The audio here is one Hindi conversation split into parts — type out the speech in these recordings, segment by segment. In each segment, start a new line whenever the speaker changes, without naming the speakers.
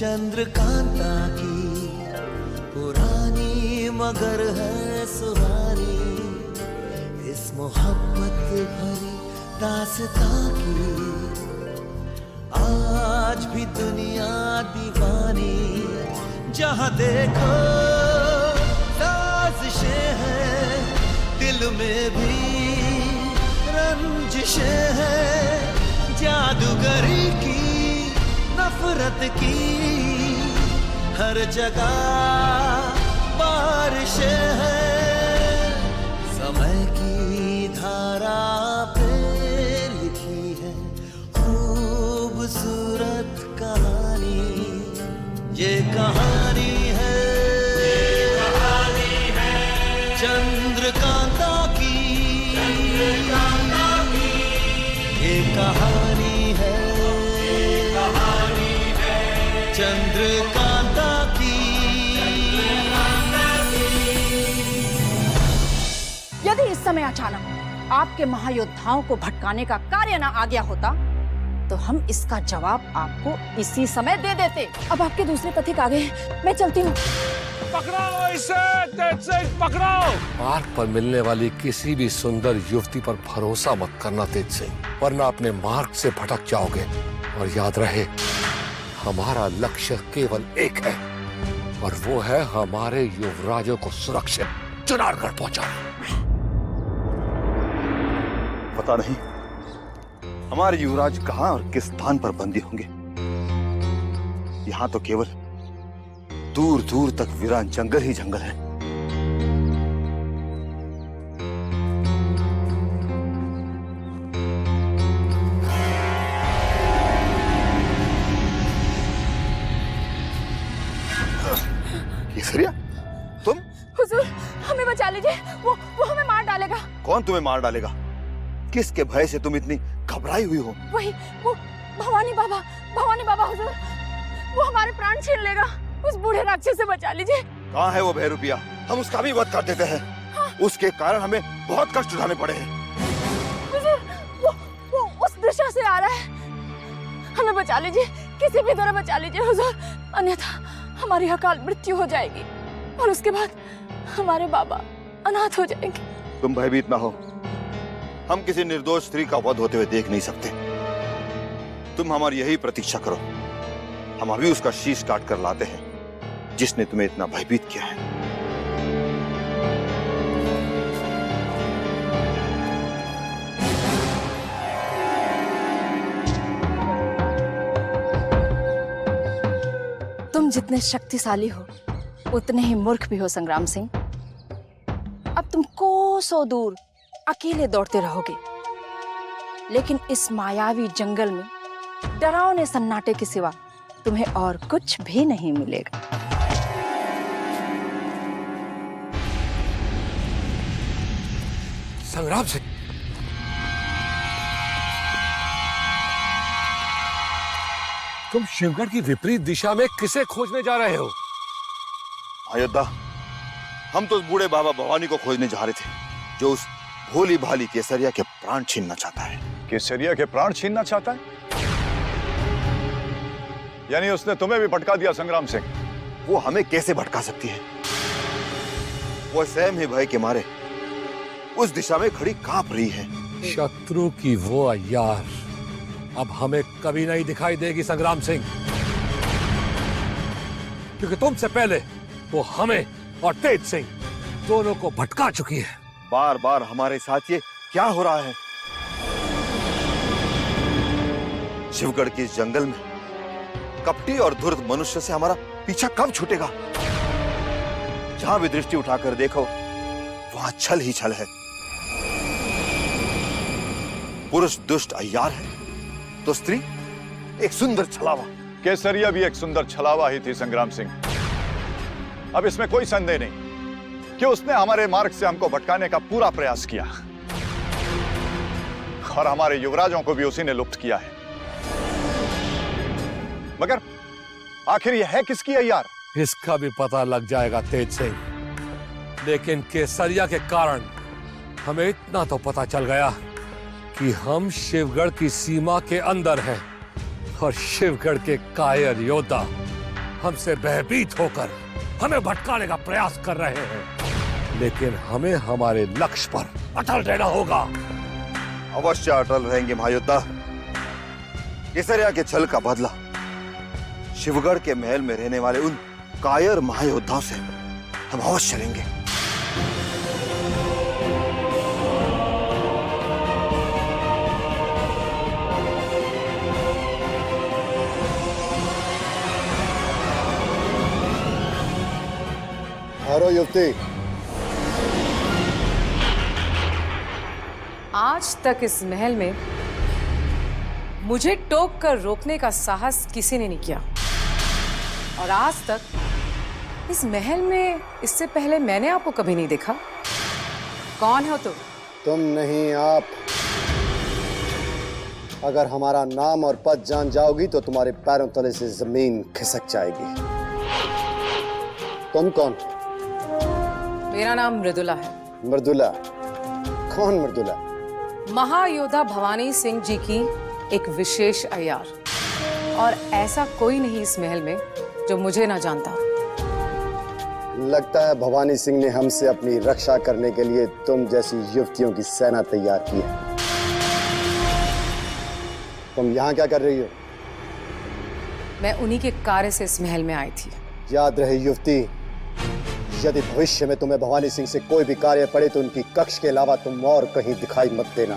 चंद्रकांता की पुरानी मगर है सुहानी, इस मोहब्बत भरी दास्तां की आज भी दुनिया दीवानी। जहां देखो साजिशें हैं, दिल में भी रंजिशें हैं, जादूगरी की नफरत की हर जगह बारिशें हैं। समय की धारा पे लिखी है खूबसूरत कहानी, ये कहानी है चंद्रकांता की, ये कहानी है चंद्रकांता की।
यदि इस समय अचानक आपके महायोद्धाओं को भटकाने का कार्य न आ गया होता तो हम इसका जवाब आपको इसी समय दे देते। अब आपके दूसरे पथिक आ गए, मैं चलती हूँ।
पकड़ो इसे, पकड़ो।
मार्ग पर मिलने वाली किसी भी सुंदर युवती पर भरोसा मत करना तेज सिंह, वरना अपने मार्ग से भटक जाओगे। और याद रहे, हमारा लक्ष्य केवल एक है और वो है हमारे युवराजों को सुरक्षित चुनारगढ़ पहुंचाना।
पता नहीं हमारे युवराज कहां और किस स्थान पर बंदी होंगे। यहां तो केवल दूर दूर तक वीरान जंगल ही जंगल है। केसरिया, तुम?
हुजूर, हमें बचा लीजिए, वो हमें मार डालेगा।
कौन तुम्हें मार डालेगा? किसके भय से तुम इतनी घबराई हुई हो?
वो भवानी बाबा हुजूर, वो हमारे प्राण छीन लेगा। उस बूढ़े राक्षस से बचा लीजिए।
कहाँ है वो भैरूपिया? हम उसका भी वध कर देते हैं। हाँ। उसके कारण हमें बहुत कष्ट उठाने पड़े हैं।
हुजूर, वो उस दिशा से आ रहा है, हमें बचा लीजिए, किसी भी तरह बचा लीजिए हुजूर, अन्यथा हमारी अकाल मृत्यु हो जाएगी और उसके बाद हमारे बाबा अनाथ हो जाएंगे।
तुम भयभीत ना हो, हम किसी निर्दोष स्त्री का वध होते हुए देख नहीं सकते। तुम हमारी यही प्रतीक्षा करो, हम अभी उसका शीश काट कर लाते हैं जिसने तुम्हें इतना भयभीत किया है।
तुम जितने शक्तिशाली हो उतने ही मूर्ख भी हो संग्राम सिंह। अब तुम कोसों दूर अकेले दौड़ते रहोगे, लेकिन इस मायावी जंगल में डरावने सन्नाटे के सिवा तुम्हें और कुछ भी नहीं मिलेगा।
संग्राम सिंह, तुम शिवगढ़ की विपरीत दिशा में किसे खोजने जा रहे हो?
अयोध्या, हम तो उस बूढ़े बाबा भवानी को खोजने जा रहे थे जो उस भोली भाली केसरिया के प्राण छीनना चाहता है।
केसरिया के प्राण छीनना चाहता है? यानी उसने तुम्हें भी भटका दिया संग्राम सिंह?
वो हमें कैसे भटका सकती है? वो स्वयं ही भय के मारे उस दिशा में खड़ी कांप रही है।
शत्रु की वो अय्यार अब हमें कभी नहीं दिखाई देगी संग्राम सिंह, क्योंकि तुमसे पहले वो हमें और तेज सिंह दोनों को भटका चुकी है।
बार बार हमारे साथ ये क्या हो रहा है? शिवगढ़ के इस जंगल में कपटी और धूर्त मनुष्य से हमारा पीछा कब छूटेगा? जहां भी दृष्टि उठाकर देखो वहां छल ही छल है। पुरुष दुष्ट अय्यार है तो स्त्री एक सुंदर छलावा।
केसरिया भी एक सुंदर छलावा ही थी संग्राम सिंह। अब इसमें कोई संदेह नहीं कि उसने हमारे मार्ग से हमको भटकाने का पूरा प्रयास किया और हमारे युवराजों को भी उसी ने लुप्त किया है। मगर आखिर यह है किसकी अय्यार?
इसका भी पता लग जाएगा तेज सिंह, लेकिन केसरिया के कारण हमें इतना तो पता चल गया कि हम शिवगढ़ की सीमा के अंदर हैं और शिवगढ़ के कायर योद्धा हमसे भयभीत होकर हमें भटकाने का प्रयास कर रहे हैं, लेकिन हमें हमारे लक्ष्य पर अटल रहना होगा।
अवश्य अटल रहेंगे महायोद्धा। केसरिया के छल का बदला शिवगढ़ के महल में रहने वाले उन कायर महायोद्धाओं से हम अवश्य लेंगे।
हारो युवती,
आज तक इस महल में मुझे टोक कर रोकने का साहस किसी ने नहीं किया, और आज तक इस महल में इससे पहले मैंने आपको कभी नहीं देखा। कौन हो
तुम नहीं आप। अगर हमारा नाम और पद जान जाओगी तो तुम्हारे पैरों तले से जमीन खिसक जाएगी। तुम कौन?
मेरा नाम मृदुला है।
मृदुला? कौन मृदुला?
महायोद्धा भवानी सिंह जी की एक विशेष अय्यार, और ऐसा कोई नहीं इस महल में जो मुझे ना जानता।
लगता है भवानी सिंह ने हमसे अपनी रक्षा करने के लिए तुम जैसी युवतियों की सेना तैयार की है। तुम यहाँ क्या कर रही हो?
मैं उन्हीं के कार्य से इस महल में आई थी।
याद रहे युवती, यदि भविष्य में तुम्हें भवानी सिंह से कोई भी कार्य पड़े तो उनकी कक्ष के अलावा तुम और कहीं दिखाई मत देना।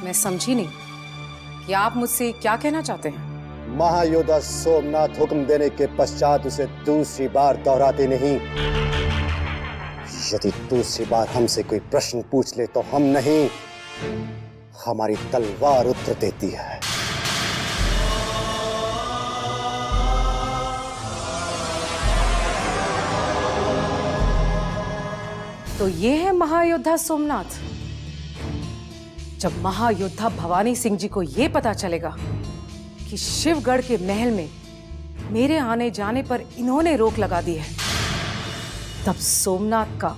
मैं समझी नहीं कि आप मुझसे क्या कहना चाहते हैं।
महायोद्धा सोमनाथ हुक्म देने के पश्चात उसे दूसरी बार दोहराते नहीं। यदि दूसरी बार हमसे कोई प्रश्न पूछ ले तो हम नहीं, हमारी तलवार उत्तर देती है।
तो ये है महायोद्धा सोमनाथ। जब महायोद्धा भवानी सिंह जी को ये पता चलेगा कि शिवगढ़ के महल में मेरे आने जाने पर इन्होंने रोक लगा दी है, तब सोमनाथ का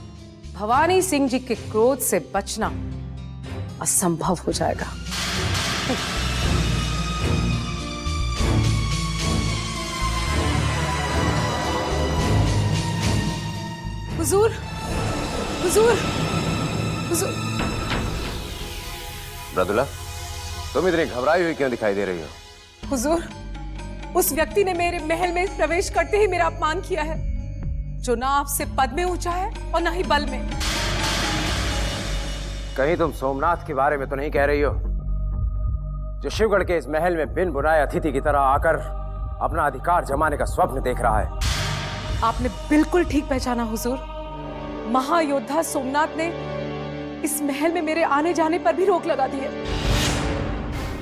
भवानी सिंह जी के क्रोध से बचना असंभव हो जाएगा। हुजूर, हुजूर, हुजूर।
मृदुला, तुम इतनी घबराई हुई क्यों दिखाई दे रही हो?
हुजूर, उस व्यक्ति ने मेरे महल में प्रवेश करते ही मेरा अपमान किया है, जो ना आपसे पद में ऊंचा है और ना ही बल में।
कहीं तुम सोमनाथ के बारे में तो नहीं कह रही हो, जो शिवगढ़ के इस महल में बिन बुलाए अतिथि की तरह आकर अपना अधिकार जमाने का स्वप्न देख रहा है?
आपने बिल्कुल ठीक पहचाना हुजूर। महायोद्धा सोमनाथ ने इस महल में मेरे आने जाने पर भी रोक लगा दी है।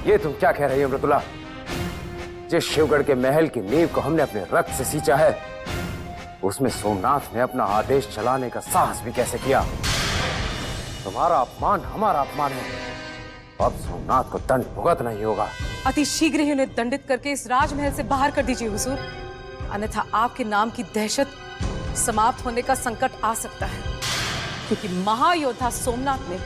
ये तुम क्या कह रही हो मृदुला? जिस शिवगढ़ के महल की नींव को हमने अपने रक्त से सींचा है, उसमें सोमनाथ ने अपना आदेश चलाने का साहस भी कैसे किया? तुम्हारा अपमान हमारा अपमान है। अब सोमनाथ को दंड भुगतना ही होगा।
अति शीघ्र ही उन्हें दंडित करके इस राजमहल से बाहर कर दीजिए हुजूर, अन्यथा आपके नाम की दहशत समाप्त होने का संकट आ सकता है, क्योंकि महायोद्धा सोमनाथ ने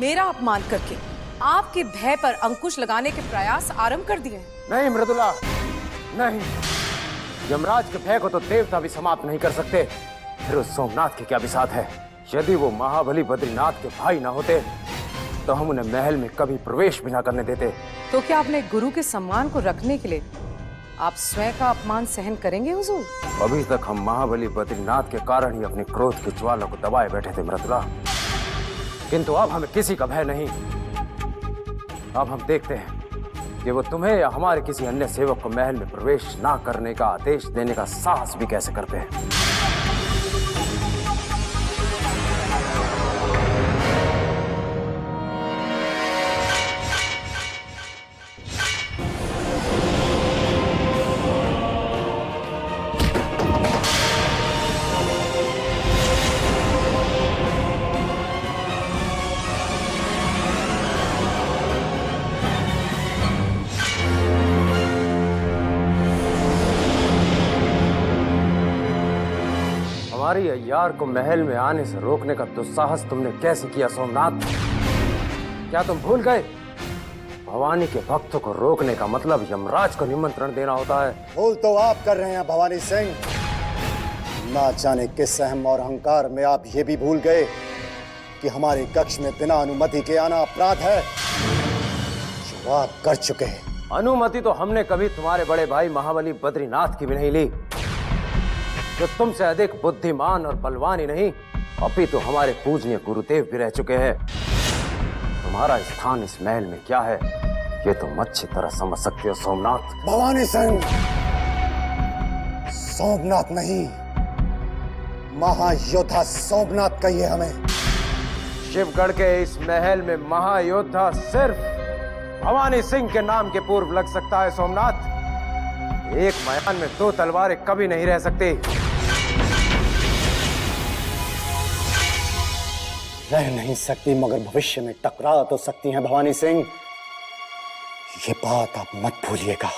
मेरा अपमान करके आपके भय पर अंकुश लगाने के प्रयास आरंभ कर दिए हैं।
नहीं मृदुला, नहीं। यमराज के भय को तो देवता भी समाप्त नहीं कर सकते, फिर उस सोमनाथ के क्या बिसात है? यदि वो महाबली बद्रीनाथ के भाई ना होते तो हम उन्हें महल में कभी प्रवेश भी ना करने देते।
तो क्या अपने गुरु के सम्मान को रखने के लिए आप स्वयं का अपमान सहन करेंगे हुजूर?
अभी तक हम महाबली बद्रीनाथ के कारण ही अपने क्रोध की ज्वाला को दबाए बैठे थे मृदुला, किंतु अब हमें किसी का भय नहीं। अब हम देखते हैं कि वो तुम्हें या हमारे किसी अन्य सेवक को महल में प्रवेश ना करने का आदेश देने का साहस भी कैसे करते हैं। हमारी अय्यार को महल में आने से रोकने का दुस्साहस तुमने कैसे किया सोमनाथ? क्या तुम भूल गए भवानी के भक्तों को रोकने का मतलब यमराज को निमंत्रण देना होता है।
भूल तो आप कर रहे हैं भवानी सिंह। ना जाने किस सहम और अहंकार में आप ये भी भूल गए कि हमारे कक्ष में बिना अनुमति के आना अपराध है, जो आप कर चुके हैं।
अनुमति तो हमने कभी तुम्हारे बड़े भाई महाबली बद्रीनाथ की भी नहीं ली, जो तुमसे अधिक बुद्धिमान और बलवान ही नहीं, अपितु तो हमारे पूजनीय गुरुदेव भी रह चुके हैं। तुम्हारा स्थान इस महल में क्या है, ये तुम अच्छी तरह समझ सकते हो सोमनाथ।
भवानी सिंह, सोमनाथ नहीं, महायोद्धा सोमनाथ कहिए हमें।
शिवगढ़ के इस महल में महायोद्धा सिर्फ भवानी सिंह के नाम के पूर्व लग सकता है सोमनाथ। एक मैदान में दो तलवारें कभी नहीं रह सकती।
रह नहीं सकती, मगर भविष्य में टकरा तो सकती हैं भवानी सिंह, ये बात आप मत भूलिएगा।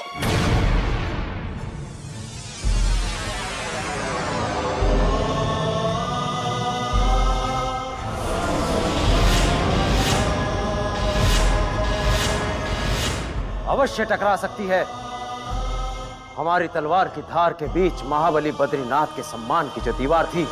अवश्य टकरा सकती है। हमारी तलवार की धार के बीच महाबली बद्रीनाथ के सम्मान की जो दीवार थी,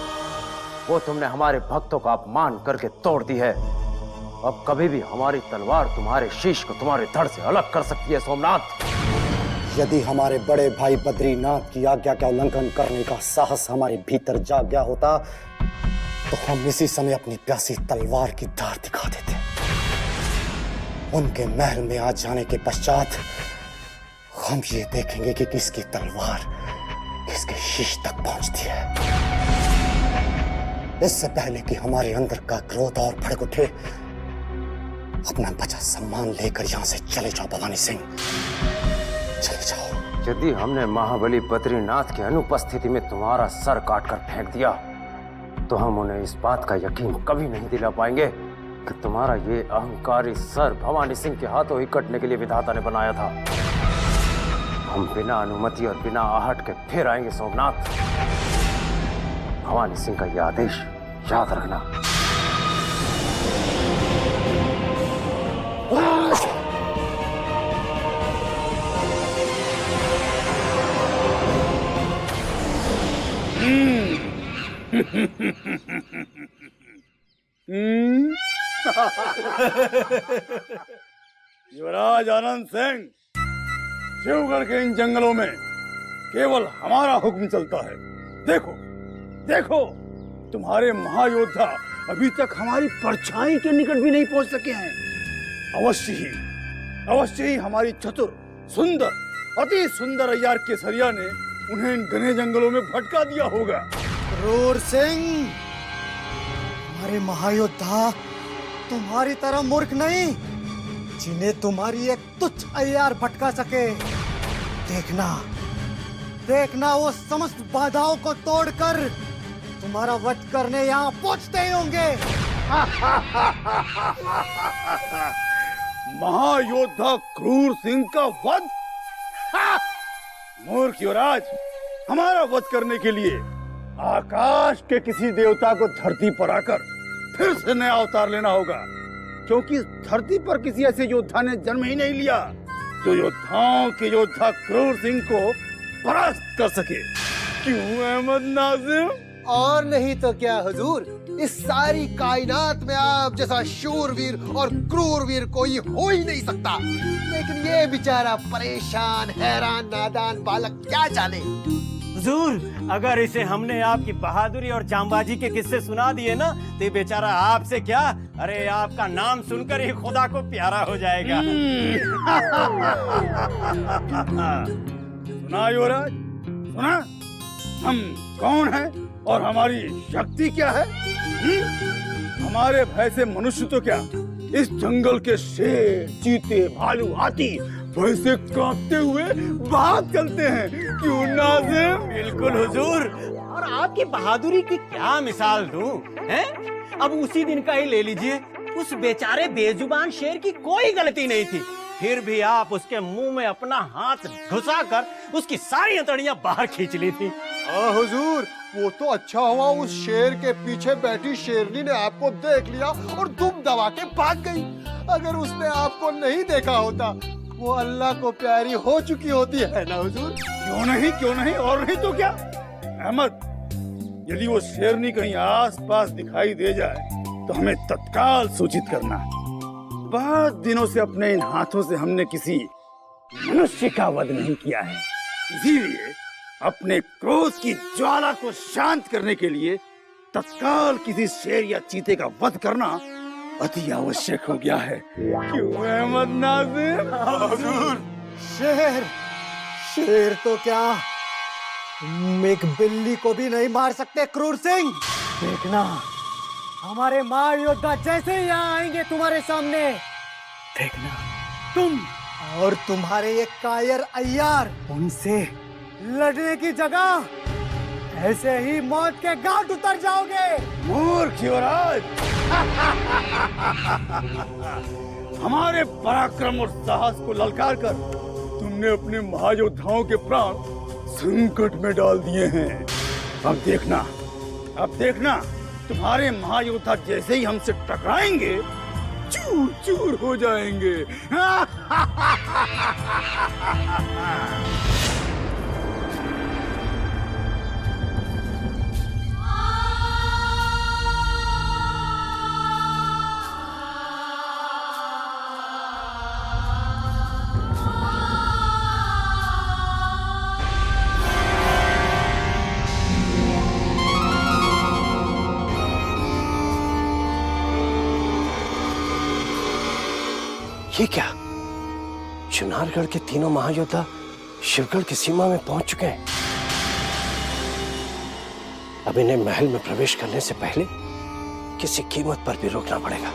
वो तुमने हमारे भक्तों का अपमान करके तोड़ दी है। अब कभी भी हमारी तलवार तुम्हारे शीश को तुम्हारे धड़ से अलग कर सकती है सोमनाथ।
यदि हमारे बड़े भाई बद्रीनाथ की आज्ञा का उल्लंघन करने का साहस हमारे भीतर जाग गया होता, तो हम इसी समय अपनी प्यासी तलवार की धार दिखा देते। उनके महल में आ जाने के पश्चात हम ये देखेंगे कि किसकी तलवार किसके शीश तक पहुंचती है। इससे पहले कि हमारे अंदर का क्रोध और भड़क उठे, अपना बचा सम्मान लेकर यहां से चले जाओ भवानी सिंह, चले जाओ।
यदि हमने महाबली बद्रीनाथ की अनुपस्थिति में तुम्हारा सर काटकर फेंक दिया, तो हम उन्हें इस बात का यकीन कभी नहीं दिला पाएंगे कि तुम्हारा ये अहंकारी सर भवानी सिंह के हाथों ही कटने के लिए विधाता ने बनाया था। हम बिना अनुमति और बिना आहट के फिर आएंगे सोमनाथ। भवानी सिंह का यह आदेश याद रखना।
युवराज आनंद सिंह, शिवगढ़ के इन जंगलों में केवल हमारा हुक्म चलता है। देखो देखो, तुम्हारे महायोद्धा अभी तक हमारी परछाई के निकट भी नहीं पहुंच सके हैं। अवश्य ही हमारी चतुर, सुंदर, अति सुंदर अय्यार केसरिया ने उन्हें इन घने जंगलों में भटका दिया होगा।
क्रूर सिंह, हमारे महायोद्धा तुम्हारी तरह मूर्ख नहीं, जिन्हें तुम्हारी एक तुच्छ अय्यार भटका सके। देखना वो समस्त बाधाओं को तोड़कर तुम्हारा वध करने यहाँ पहुंचते ही होंगे।
महायोद्धा क्रूर सिंह का वध? मूर्ख युवराज, हमारा वध करने के लिए आकाश के किसी देवता को धरती पर आकर फिर से नया अवतार लेना होगा, क्योंकि धरती पर किसी ऐसे योद्धा ने जन्म ही नहीं लिया जो योद्धाओं के योद्धा क्रूर सिंह को परास्त कर सके। क्यों अहमद नाजिम?
और नहीं तो क्या हुजूर, इस सारी कायनात में आप जैसा शूरवीर और क्रूरवीर कोई हो ही नहीं सकता। लेकिन ये बेचारा परेशान, हैरान, नादान बालक क्या जाने।
हुजूर, अगर इसे हमने आपकी बहादुरी और जांबाजी के किस्से सुना दिए ना, तो ये बेचारा आपसे क्या, अरे आपका नाम सुनकर ही खुदा को प्यारा हो जाएगा।
सुना युवराज, सुना हम कौन हैं और हमारी शक्ति क्या है? हमारे भय से मनुष्य तो क्या, इस जंगल के शेर, चीते, भालू, हाथी वैसे कांपते हुए भाग चलते हैं। क्यों नाज़िम?
बिल्कुल हुजूर, और आपकी बहादुरी की क्या मिसाल दूं, हैं? अब उसी दिन का ही ले लीजिए, उस बेचारे बेजुबान शेर की कोई गलती नहीं थी, फिर भी आप उसके मुंह में अपना हाथ घुसाकर उसकी सारी अंतड़ियां बाहर खींच ली थी।
हुजूर, वो तो अच्छा हुआ उस शेर के पीछे बैठी शेरनी ने आपको देख लिया और दुम दबा के भाग गई। अगर उसने आपको नहीं देखा होता वो अल्लाह को प्यारी हो चुकी होती है ना हुजूर।
क्यों नहीं और नहीं तो क्या। अहमद, यदि वो शेरनी कहीं आस पास दिखाई दे जाए तो हमें तत्काल सूचित करना। बहुत दिनों से अपने इन हाथों से हमने किसी मनुष्य का वध नहीं किया है, इसीलिए अपने क्रोध की ज्वाला को शांत करने के लिए तत्काल किसी शेर या चीते का वध करना अति आवश्यक हो गया है। क्यों अहमद नाज़िम?
हुजूर, शेर तो क्या, तुम एक बिल्ली को भी नहीं मार सकते क्रूर सिंह। देखना, हमारे महायोद्धा जैसे ही यहाँ आएंगे तुम्हारे सामने, देखना तुम और तुम्हारे ये कायर अय्यार उनसे लड़ने की जगह ऐसे ही मौत के घाट उतर जाओगे।
मूर्ख युवराज, हमारे पराक्रम और साहस को ललकार कर तुमने अपने महायोद्धाओं के प्राण संकट में डाल दिए हैं। अब देखना तुम्हारे महायोद्धा जैसे ही हमसे टकराएंगे चूर चूर हो जाएंगे।
ये क्या, चुनारगढ़ के तीनों महायोद्धा शिवगढ़ की सीमा में पहुंच चुके हैं। अब इन्हें महल में प्रवेश करने से पहले किसी कीमत पर भी रोकना पड़ेगा।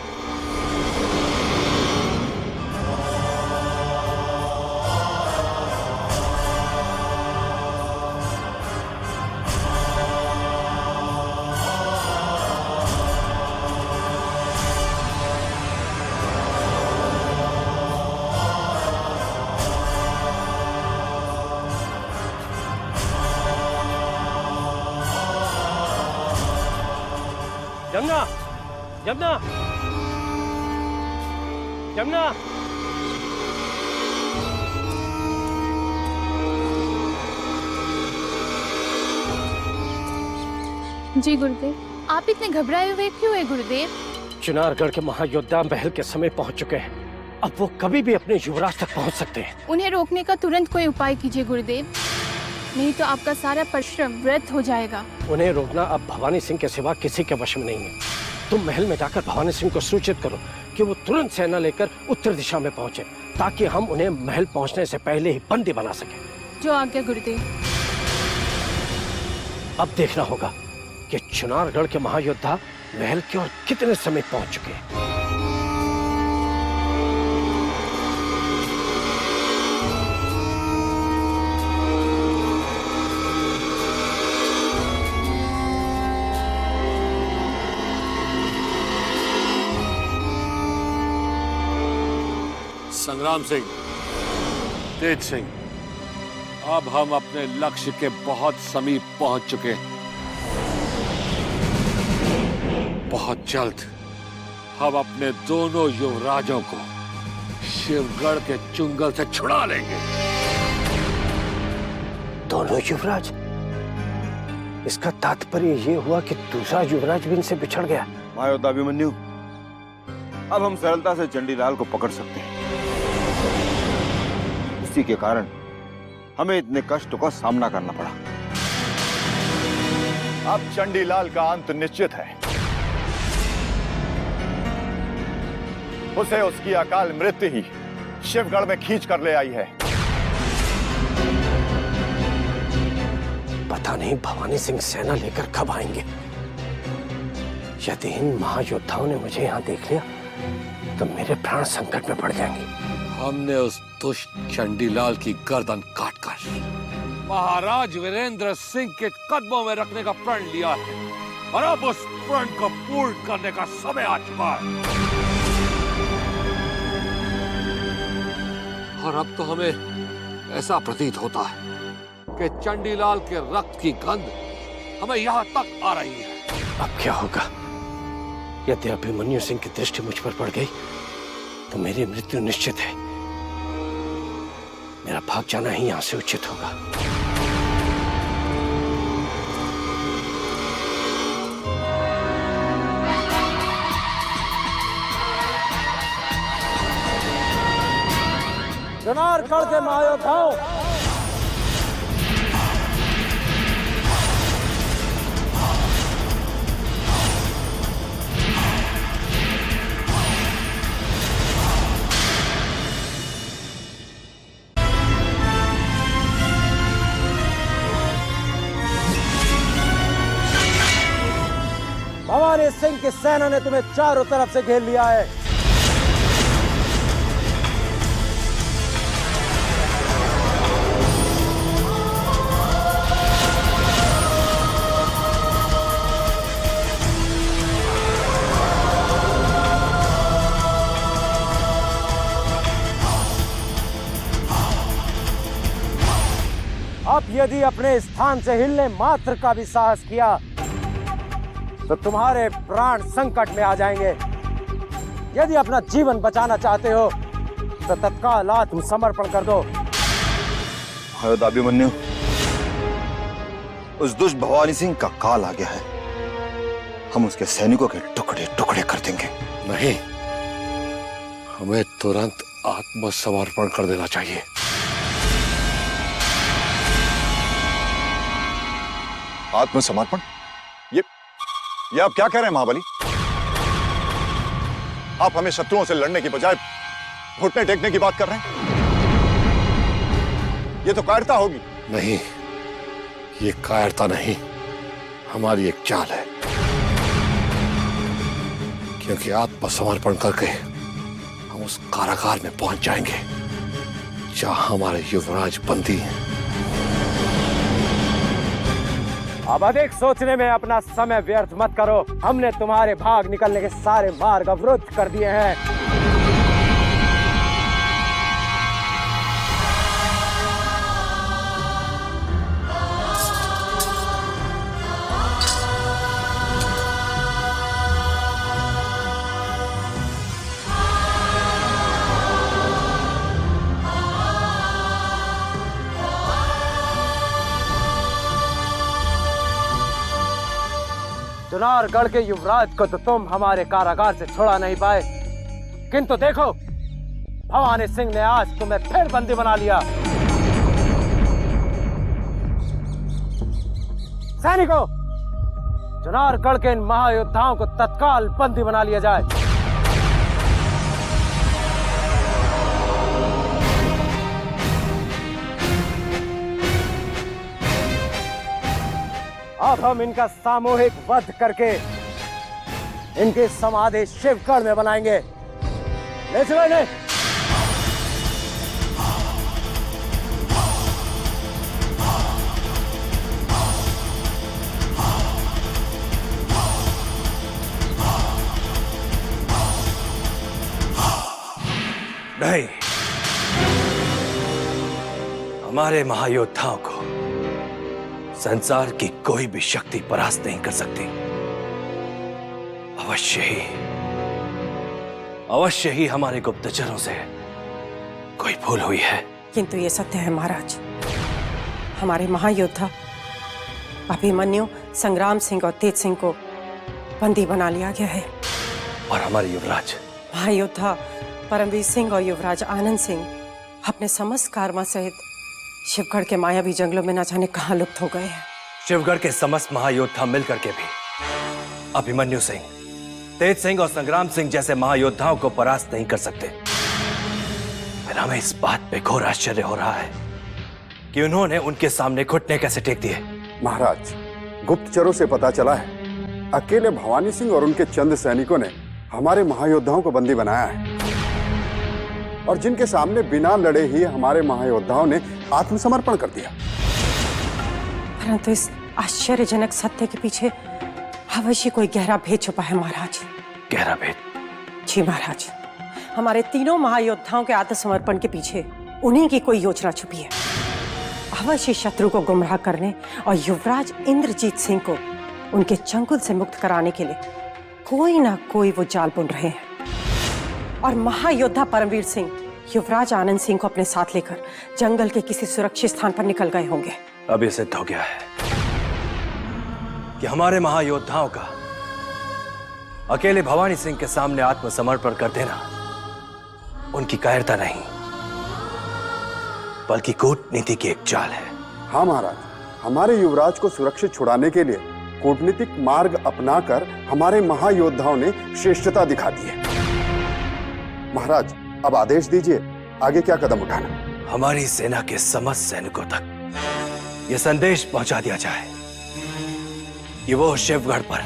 जमुना,
जी गुरुदेव, आप इतने घबराए हुए क्यों है गुरुदेव?
चुनारगढ़ के महायोद्धा महल के समय पहुंच चुके हैं। अब वो कभी भी अपने युवराज तक पहुंच सकते हैं।
उन्हें रोकने का तुरंत कोई उपाय कीजिए गुरुदेव, नहीं तो आपका सारा परिश्रम व्यर्थ हो जाएगा।
उन्हें रोकना अब भवानी सिंह के सिवा किसी के वश में नहीं है। तुम महल में जाकर भवानी सिंह को सूचित करो कि वो तुरंत सेना लेकर उत्तर दिशा में पहुंचे, ताकि हम उन्हें महल पहुंचने से पहले ही बंदी बना सकें।
जो आज्ञा गुरुदेव।
अब देखना होगा कि चुनारगढ़ के महायोद्धा महल की ओर कितने समय पहुंच चुके हैं।
संग्राम सिंह, तेज सिंह, अब हम अपने लक्ष्य के बहुत समीप पहुंच चुके हैं। बहुत जल्द हम अपने दोनों युवराजों को शिवगढ़ के चुंगल से छुड़ा लेंगे।
दोनों युवराज? इसका तात्पर्य ये हुआ कि दूसरा युवराज भी इनसे बिछड़ गया।
महायोद्धा अभिमन्यु, अब हम सरलता से चंडीलाल को पकड़ सकते हैं। इसी के कारण हमें इतने कष्टों का सामना करना पड़ा।
अब चंडीलाल का अंत निश्चित है। उसे उसकी अकाल मृत्यु ही शिवगढ़ में खींच कर ले आई है।
पता नहीं भवानी सिंह सेना लेकर कब आएंगे। यदि इन महायोद्धाओं ने मुझे यहाँ देख लिया तो मेरे प्राण संकट में पड़ जाएंगे।
हमने उस दुष्ट चंडीलाल की गर्दन काटकर महाराज वीरेंद्र सिंह के कदमों में रखने का प्रण लिया है, और अब उस प्रण को पूर्ण करने का समय आ चुका है। और अब तो हमें ऐसा प्रतीत होता है कि चंडीलाल के रक्त की गंध हमें यहाँ तक आ रही है।
अब क्या होगा? यदि अभिमन्यु सिंह की दृष्टि मुझ पर पड़ गई तो मेरी मृत्यु निश्चित है। मेरा भाग जाना ही यहां से उचित होगा।
जनारगढ़ के महायोद्धाओं, भवानी सिंह की सेना ने तुम्हें चारों तरफ से घेर लिया है। अब यदि अपने स्थान से हिलने मात्र का भी साहस किया तो तुम्हारे प्राण संकट में आ जाएंगे। यदि अपना जीवन बचाना चाहते हो तो तत्काल आत्मसमर्पण कर दो।
महायोद्धा अभिमन्यु, उस दुष्ट भवानी सिंह का काल आ गया है। हम उसके सैनिकों के टुकड़े टुकड़े कर देंगे।
नहीं, हमें तुरंत आत्मसमर्पण कर देना चाहिए।
आत्मसमर्पण? ये आप क्या कह रहे हैं महाबली? आप हमें शत्रुओं से लड़ने की बजाय घुटने टेकने की बात कर रहे हैं? ये तो कायरता होगी।
नहीं, ये कायरता नहीं, हमारी एक चाल है। क्योंकि आत्मसमर्पण करके हम उस कारागार में पहुंच जाएंगे जहां हमारे युवराज बंदी हैं।
अब अधिक सोचने में अपना समय व्यर्थ मत करो। हमने तुम्हारे भाग निकलने के सारे मार्ग अवरुद्ध कर दिए हैं। जनारगढ़ के युवराज को तो तुम हमारे कारागार से छुड़ा नहीं पाए, किंतु देखो, भवानी सिंह ने आज तुम्हें फिर बंदी बना लिया। सैनिकों, जनारगढ़ के इन महायोद्धाओं को तत्काल बंदी बना लिया जाए। अब हम इनका सामूहिक वध करके इनकी समाधि शिवगढ़ में बनाएंगे। ले चलो इन्हें।
नहीं, हमारे महायोद्धाओं को संसार की कोई भी शक्ति परास्त नहीं कर सकती। अवश्य ही हमारे गुप्तचरों से कोई भूल हुई है।
किंतु ये सत्य है महाराज, हमारे महायोद्धा अभिमन्यु, संग्राम सिंह और तेज सिंह को बंदी बना लिया गया है।
और हमारे युवराज
महायोद्धा परमवीर सिंह और युवराज आनंद सिंह अपने समस्त कारवा सहित शिवगढ़ के मायावी जंगलों में न जाने कहां लुप्त हो गए हैं।
शिवगढ़ के समस्त महायोद्धा मिलकर के भी अभिमन्यु सिंह, तेज सिंह और संग्राम सिंह जैसे महायोद्धाओं को परास्त नहीं कर सकते। फिर हमें इस बात पे घोर आश्चर्य हो रहा है कि उन्होंने उनके सामने घुटने कैसे टेक दिए।
महाराज, गुप्तचरों से पता चला है अकेले भवानी सिंह और उनके चंद सैनिकों ने हमारे महायोद्धाओं को बंदी बनाया है, और जिनके सामने बिना लड़े ही हमारे महायोद्धाओं ने आत्मसमर्पण कर दिया।
परंतु इस आश्चर्यजनक सत्य के पीछे अवश्य कोई गहरा भेद छुपा है महाराज।
गहरा भेद?
जी महाराज, हमारे तीनों महायोद्धाओं के आत्मसमर्पण के पीछे उन्हीं की कोई योजना छुपी है। अवश्य शत्रु को गुमराह करने और युवराज इंद्रजीत सिंह को उनके चंगुल से मुक्त कराने के लिए कोई ना कोई वो जाल बुन रहे हैं। और महायोद्धा परमवीर सिंह युवराज आनंद सिंह को अपने साथ लेकर जंगल के किसी सुरक्षित स्थान पर निकल गए होंगे।
अब ये सिद्ध हो गया है कि हमारे महायोद्धाओं का अकेले भवानी सिंह के सामने आत्मसमर्पण कर देना उनकी कायरता नहीं, बल्कि कूटनीति की एक चाल है।
हाँ महाराज, हमारे युवराज को सुरक्षित छुड़ाने के लिए कूटनीतिक मार्ग अपनाकर हमारे महायोद्धाओं ने श्रेष्ठता दिखा दी है। महाराज, अब आदेश दीजिए आगे क्या कदम उठाना।
हमारी सेना के समस्त सैनिकों तक यह संदेश पहुंचा दिया जाए कि वो शिवगढ़ पर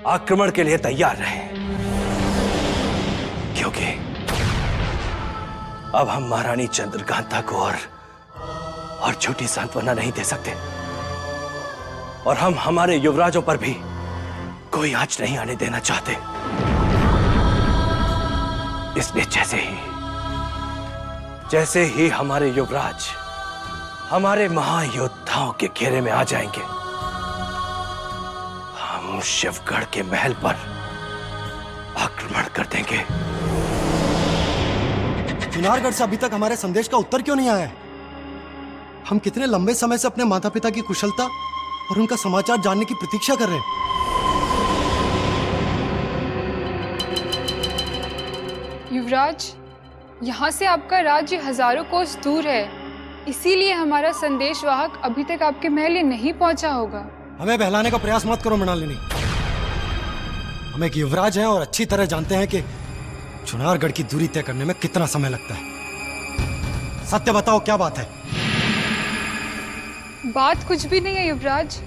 आक्रमण के लिए तैयार रहे, क्योंकि अब हम महारानी चंद्रकांता को और छोटी सांत्वना नहीं दे सकते, और हम हमारे युवराजों पर भी कोई आंच नहीं आने देना चाहते। इसलिए जैसे ही हमारे युवराज हमारे महायोद्धाओं के घेरे में आ जाएंगे, हम शिवगढ़ के महल पर आक्रमण कर देंगे।
चुनारगढ़ से अभी तक हमारे संदेश का उत्तर क्यों नहीं आया है? हम कितने लंबे समय से अपने माता पिता की कुशलता और उनका समाचार जानने की प्रतीक्षा कर रहे हैं।
युवराज, यहाँ से आपका राज्य हजारों कोस दूर है, इसीलिए हमारा संदेशवाहक अभी तक आपके महल नहीं पहुंचा होगा।
हमें बहलाने का प्रयास मत करो मृणालिनी। हम एक युवराज हैं और अच्छी तरह जानते हैं कि चुनारगढ़ की दूरी तय करने में कितना समय लगता है। सत्य बताओ, क्या बात है?
बात कुछ भी नहीं है युवराज,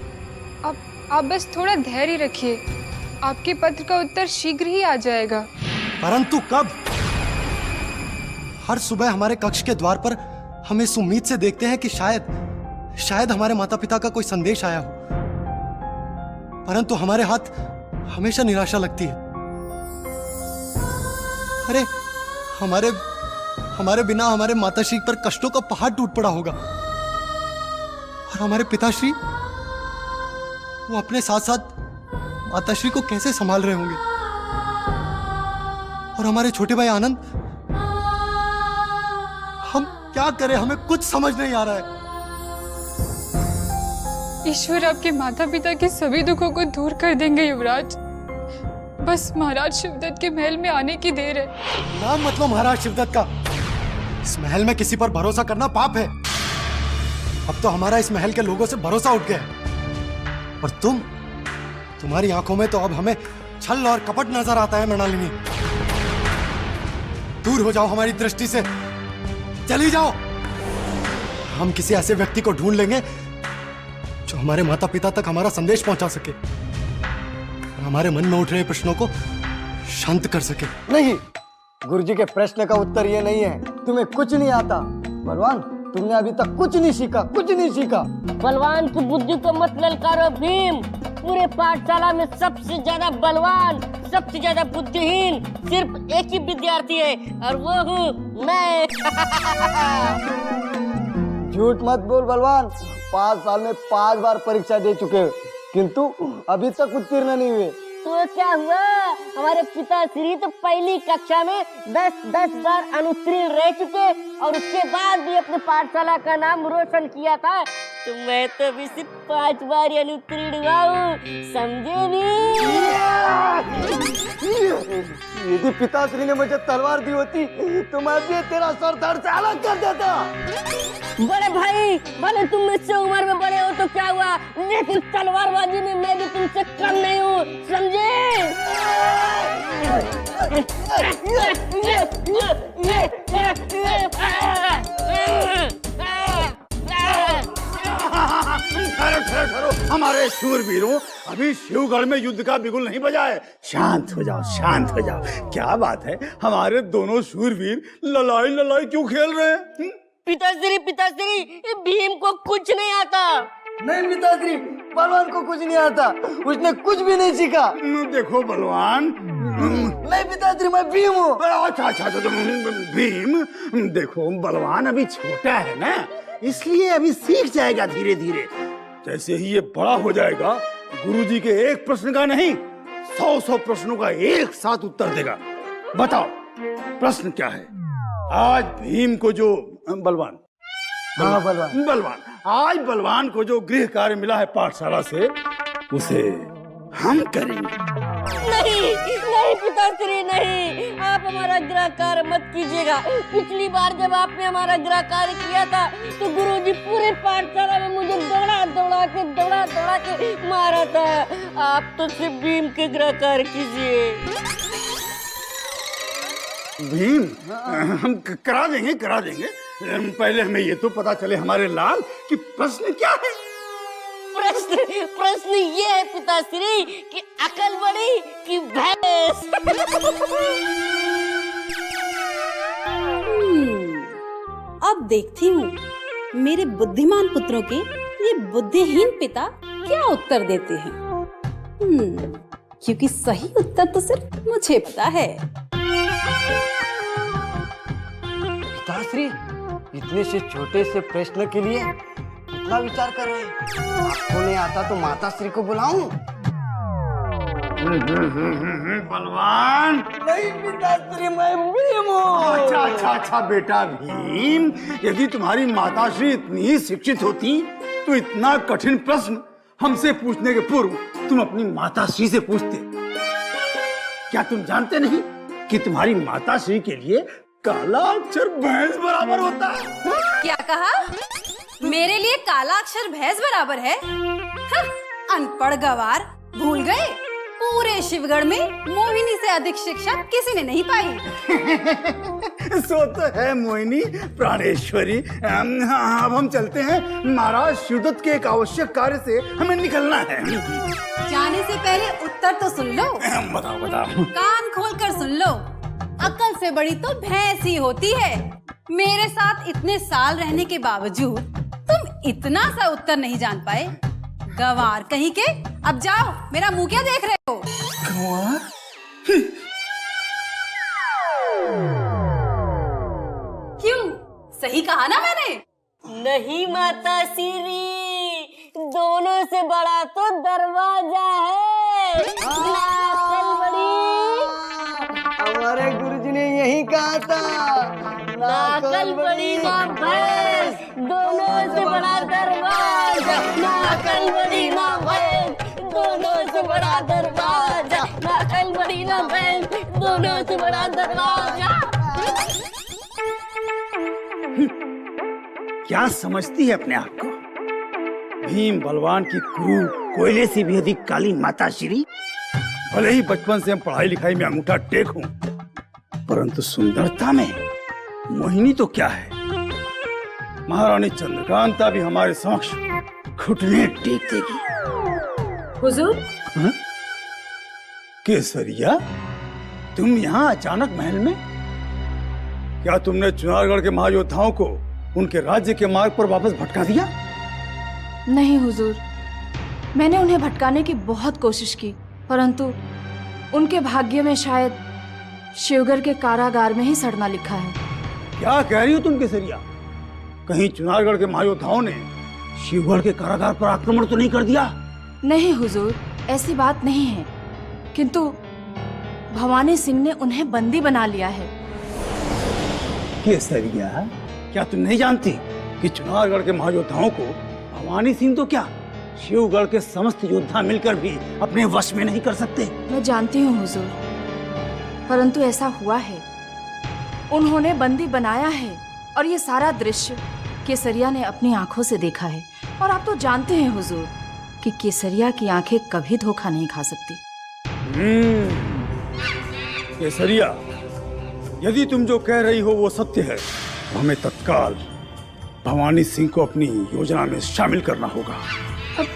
आप बस थोड़ा धैर्य रखिए, आपके पत्र का उत्तर शीघ्र ही आ जाएगा।
परंतु कब? हर सुबह हमारे कक्ष के द्वार पर हम इस उम्मीद से देखते हैं कि शायद हमारे माता पिता का कोई संदेश आया हो, परंतु हमारे हाथ हमेशा निराशा लगती है। अरे हमारे बिना हमारे माताश्री पर कष्टों का पहाड़ टूट पड़ा होगा, और हमारे पिताश्री वो अपने साथ साथ माताश्री को कैसे संभाल रहे होंगे, और हमारे छोटे भाई आनंद, हम क्या करें? हमें कुछ समझ नहीं आ रहा है।
ईश्वर आपके माता पिता के सभी दुखों को दूर कर देंगे युवराज, बस महाराज शिवदत्त के महल में आने की देर है।
नाम मतलब महाराज शिवदत्त का। इस महल में किसी पर भरोसा करना पाप है। अब तो हमारा इस महल के लोगों से भरोसा उठ गया है, और तुम्हारी आंखों में तो अब हमें छल और कपट नजर आता है मृणालिनी। दूर हो जाओ हमारी दृष्टि से, चली जाओ। हम किसी ऐसे व्यक्ति को ढूंढ लेंगे जो हमारे माता पिता तक हमारा संदेश पहुंचा सके और हमारे मन में उठ रहे प्रश्नों को शांत कर सके।
नहीं, गुरुजी के प्रश्न का उत्तर ये नहीं है, तुम्हें कुछ नहीं आता। बलवान, तुमने अभी तक कुछ नहीं सीखा।
बलवान की बुद्धि को मत ललकारो भीम। पूरे पाठशाला में सबसे ज्यादा बलवान, सबसे ज्यादा बुद्धिहीन सिर्फ एक ही विद्यार्थी है, और वो हूँ मैं।
झूठ मत बोल बलवान। 5 साल में 5 बार परीक्षा दे चुके हो, किंतु अभी तक उत्तीर्ण नहीं हुए।
तो क्या हुआ? हमारे पिताश्री तो पहली कक्षा में 10 बार अनुत्तीर्ण रह चुके, और उसके बाद भी अपने पाठशाला का नाम रोशन किया था। तो मैं तो अभी सिर्फ 5 बार अनुत्तीर्ण हुआ हूँ, समझे नहीं?
यदि पिताश्री ने मुझे तलवार दी होती तो मैं भी तेरा सर धड़ से अलग कर देता।
बड़े भाई, भले तुम मुझसे उम्र में बड़े हो तो क्या हुआ, लेकिन तलवारबाजी में मैं भी तुमसे कम नहीं हूँ, समझे?
ठहरो, हमारे शूरवीरों, अभी शिवगढ़ में युद्ध का बिगुल नहीं बजा है। शांत हो जाओ। क्या बात है, हमारे दोनों शूरवीर लड़ाई क्यों खेल रहे हैं?
पिताश्री, भीम को कुछ नहीं आता।
नहीं पिताश्री, बलवान को कुछ नहीं आता, उसने कुछ भी नहीं सीखा।
देखो बलवान।
नहीं पिताश्री, मैं भीम हूँ।
अच्छा, भीम। देखो बलवान अभी छोटा है ना, इसलिए अभी सीख जाएगा धीरे धीरे। जैसे ही ये बड़ा हो जाएगा, गुरुजी के एक प्रश्न का नहीं 100 प्रश्नों का एक साथ उत्तर देगा। बताओ, प्रश्न क्या है? आज भीम को जो बलवान आज बलवान को जो गृह कार्य मिला है पाठशाला से, उसे हम करेंगे।
नहीं नहीं पिताश्री, नहीं, आप हमारा गृह कार्य मत कीजिएगा। पिछली बार जब आपने हमारा गृह कार्य किया था तो गुरुजी पूरे पाठशाला में मुझे दौड़ा के मारा था। आप तो सिर्फ भीम के गृह कार्य कीजिए।
भीम, हम करा देंगे। पहले हमें ये तो पता चले हमारे लाल कि प्रश्न क्या है।
प्रश्न ये है पिताश्री कि अकल बड़ी कि भैंस।
अब देखती हूँ मेरे बुद्धिमान पुत्रों के ये बुद्धिहीन पिता क्या उत्तर देते हैं। क्योंकि सही उत्तर तो सिर्फ मुझे पता है।
पिताश्री, इतने से छोटे से प्रश्न के लिए इतना विचार कर रहे हैं। आपको नहीं आता तो माताश्री को बुलाऊं?
बलवान,
नहीं पिताश्री, मैं भीम हूं।
अच्छा बेटा भीम, यदि तुम्हारी माताश्री इतनी ही शिक्षित होती तो इतना कठिन प्रश्न हमसे पूछने के पूर्व तुम अपनी माताश्री से पूछते। क्या तुम जानते नहीं कि तुम्हारी माताश्री के लिए काला अक्षर भैंस बराबर होता है?
क्या कहा? मेरे लिए काला अक्षर भैंस बराबर है? अनपढ़ गवार, भूल गए? पूरे शिवगढ़ में मोहिनी से अधिक शिक्षा किसी ने नहीं पाई।
सो तो है मोहिनी प्राणेश्वरी। अब हम चलते हैं। महाराज शिवदत्त के एक आवश्यक कार्य से हमें निकलना है।
जाने से पहले उत्तर तो सुन लो।
बताओ।
कान खोलकर सुन लो। अकल से बड़ी तो भैंस ही होती है। मेरे साथ इतने साल रहने के बावजूद तुम इतना सा उत्तर नहीं जान पाए। गवार कहीं के। अब जाओ, मेरा मुंह क्या देख रहे हो?
गवार?
क्यों? सही कहा ना मैंने?
नहीं माता श्री, दोनों से बड़ा तो दरवाजा है।
हमारे गुरुजी ने यही कहा था,
नाकल बड़ी ना भैंस, दोनों से बड़ा दरवाजा। नाकल बड़ी ना भैंस, दोनों से बड़ा दरवाजा। नाकल बड़ी ना भैंस, दोनों से बड़ा दरवाजा।
क्या समझती है अपने आप को? भीम बलवान की क्रूर कोयले से भी अधिक काली माताश्री। भले ही बचपन से हम पढ़ाई लिखाई में अंगूठा टेक हूं, परंतु सुंदरता में मोहिनी तो क्या है। महारानी चंद्रकांता भी हमारे समक्ष घुटने टेक देगी।
हुजूर?
केसरिया, तुम यहाँ अचानक महल में? क्या तुमने चुनारगढ़ के महायोद्धाओं को उनके राज्य के मार्ग पर वापस भटका दिया?
नहीं हुजूर, मैंने उन्हें भटकाने की बहुत कोशिश की, परंतु उनके भाग्य में शायद शिवगढ़ के कारागार में ही सड़ना लिखा है।
क्या कह रही हो तुम केसरिया? कहीं चुनारगढ़ के महायोद्धाओं ने शिवगढ़ के कारागार पर आक्रमण तो नहीं कर दिया?
नहीं हुजूर, ऐसी बात नहीं है, किंतु भवानी सिंह ने उन्हें बंदी बना लिया है।
केसरिया, क्या तुम नहीं जानती कि चुनारगढ़ के महायोद्धाओं को भवानी सिंह तो क्या, शिवगढ़ के समस्त योद्धा मिलकर भी अपने वश में नहीं कर सकते?
मैं जानती हूँ हुजूर, परंतु ऐसा हुआ है। उन्होंने बंदी बनाया है और ये सारा दृश्य केसरिया ने अपनी आंखों से देखा है। और आप तो जानते हैं हुजूर कि केसरिया की आंखें कभी धोखा नहीं खा सकती।
केसरिया, यदि तुम जो कह रही हो वो सत्य है तो हमें तत्काल भवानी सिंह को अपनी योजना में शामिल करना होगा।
अब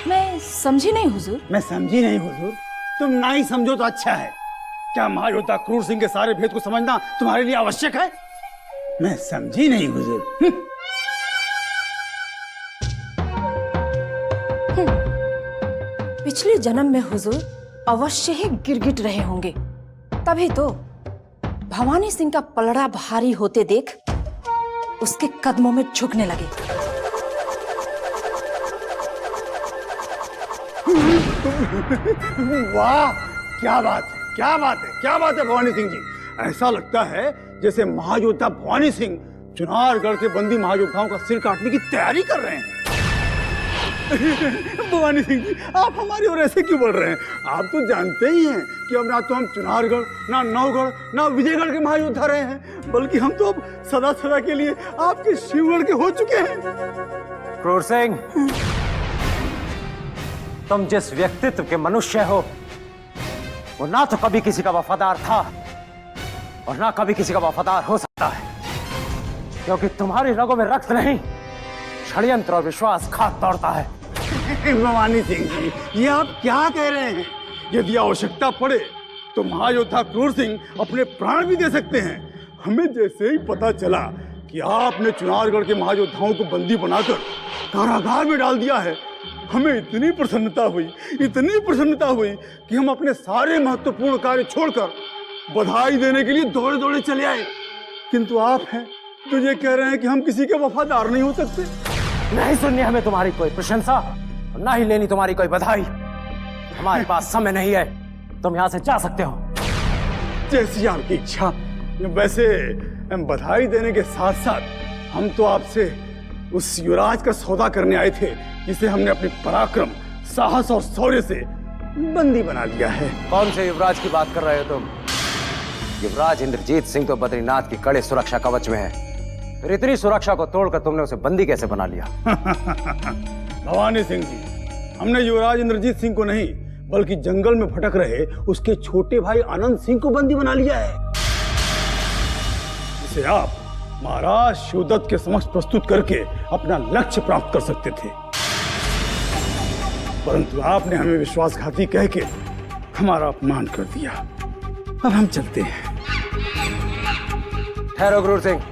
मैं समझी नहीं हुजूर।
मैं समझी नहीं हुजूर? तुम ना ही समझो तो अच्छा है। क्या महायोद्धा क्रूर सिंह के सारे भेद को समझना तुम्हारे लिए आवश्यक है? मैं समझी नहीं हुजूर।
पिछले जन्म में हुजूर अवश्य ही गिरगिट रहे होंगे, तभी तो भवानी सिंह का पलड़ा भारी होते देख उसके कदमों में झुकने लगे।
वाह, क्या बात है, क्या बात है, क्या बात है भवानी सिंह जी। ऐसा लगता है जैसे महायोद्धा भवानी सिंह चुनारगढ़ के बंदी महायोद्धाओं का सिर काटने की तैयारी कर रहे हैं। भवानी सिंह जी, आप हमारी ओर ऐसे क्यों बढ़ रहे हैं? आप तो जानते ही हैं कि अब ना तो हम चुनारगढ़, ना नौगढ़, ना विजयगढ़ के महायोद्धा रहे हैं, बल्कि हम तो अब सदा सदा के लिए आपके शिवगढ़ के हो चुके हैं।
क्रूर सिंह, तुम जिस व्यक्तित्व के मनुष्य हो वो ना तो कभी किसी का वफादार था और ना कभी किसी का वफादार हो सकता है, क्योंकि तुम्हारी रगों में रक्त नहीं, षड्यंत्र और विश्वासघात दौड़ता है।
भवानी सिंह जी, ये आप क्या कह रहे हैं? यदि आवश्यकता पड़े तो महायोद्धा क्रूर सिंह अपने प्राण भी दे सकते हैं। हमें जैसे ही पता चला कि आपने चुनारगढ़ के महायोद्धाओं को बंदी बनाकर कारागार में डाल दिया है, हमें इतनी प्रसन्नता हुई कि हम अपने सारे महत्वपूर्ण कार्य छोड़कर बधाई देने के लिए दौड़े दौड़े चले आए। किंतु आप हैं तो ये कह रहे हैं कि हम किसी के वफादार नहीं हो सकते।
नहीं सुननी हमें तुम्हारी कोई प्रशंसा और ना ही लेनी तुम्हारी कोई बधाई। हमारे पास समय नहीं है, तुम यहाँ से जा सकते हो।
जैसी आपकी इच्छा। वैसे बधाई देने के साथ साथ हम तो आपसे उस युवराज का सौदा करने आए थे जिसे हमने अपने पराक्रम, साहस और शौर्य से बंदी बना लिया है।
कौन से युवराज की बात कर रहे हो तुम? युवराज इंद्रजीत सिंह तो बद्रीनाथ की कड़े सुरक्षा कवच में है, फिर इतनी सुरक्षा को तोड़कर तुमने उसे बंदी कैसे बना लिया?
भवानी सिंह जी, हमने युवराज इंद्रजीत सिंह को नहीं बल्कि जंगल में भटक रहे उसके छोटे भाई आनंद सिंह को बंदी बना लिया है, जिसे आप महाराज शिवदत्त के समक्ष प्रस्तुत करके अपना लक्ष्य प्राप्त कर सकते थे, परंतु आपने हमें विश्वासघाती कह के हमारा अपमान कर दिया। अब हम चलते हैं।
ठहरो क्रूर सिंह,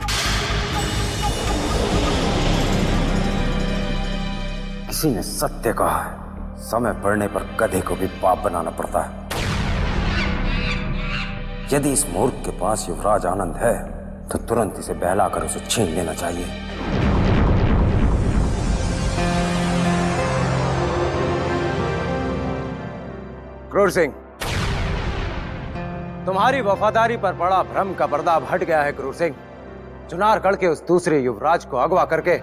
किसी ने सत्य कहा है, समय पड़ने पर गधे को भी पाप बनाना पड़ता है। यदि इस मूर्ख के पास युवराज आनंद है तो तुरंत इसे बहलाकर उसे छीन लेना चाहिए। क्रूर सिंह, तुम्हारी वफादारी पर बड़ा भ्रम का पर्दा हट गया है। क्रूर सिंह, चुनारगढ़ के उस दूसरे युवराज को अगवा करके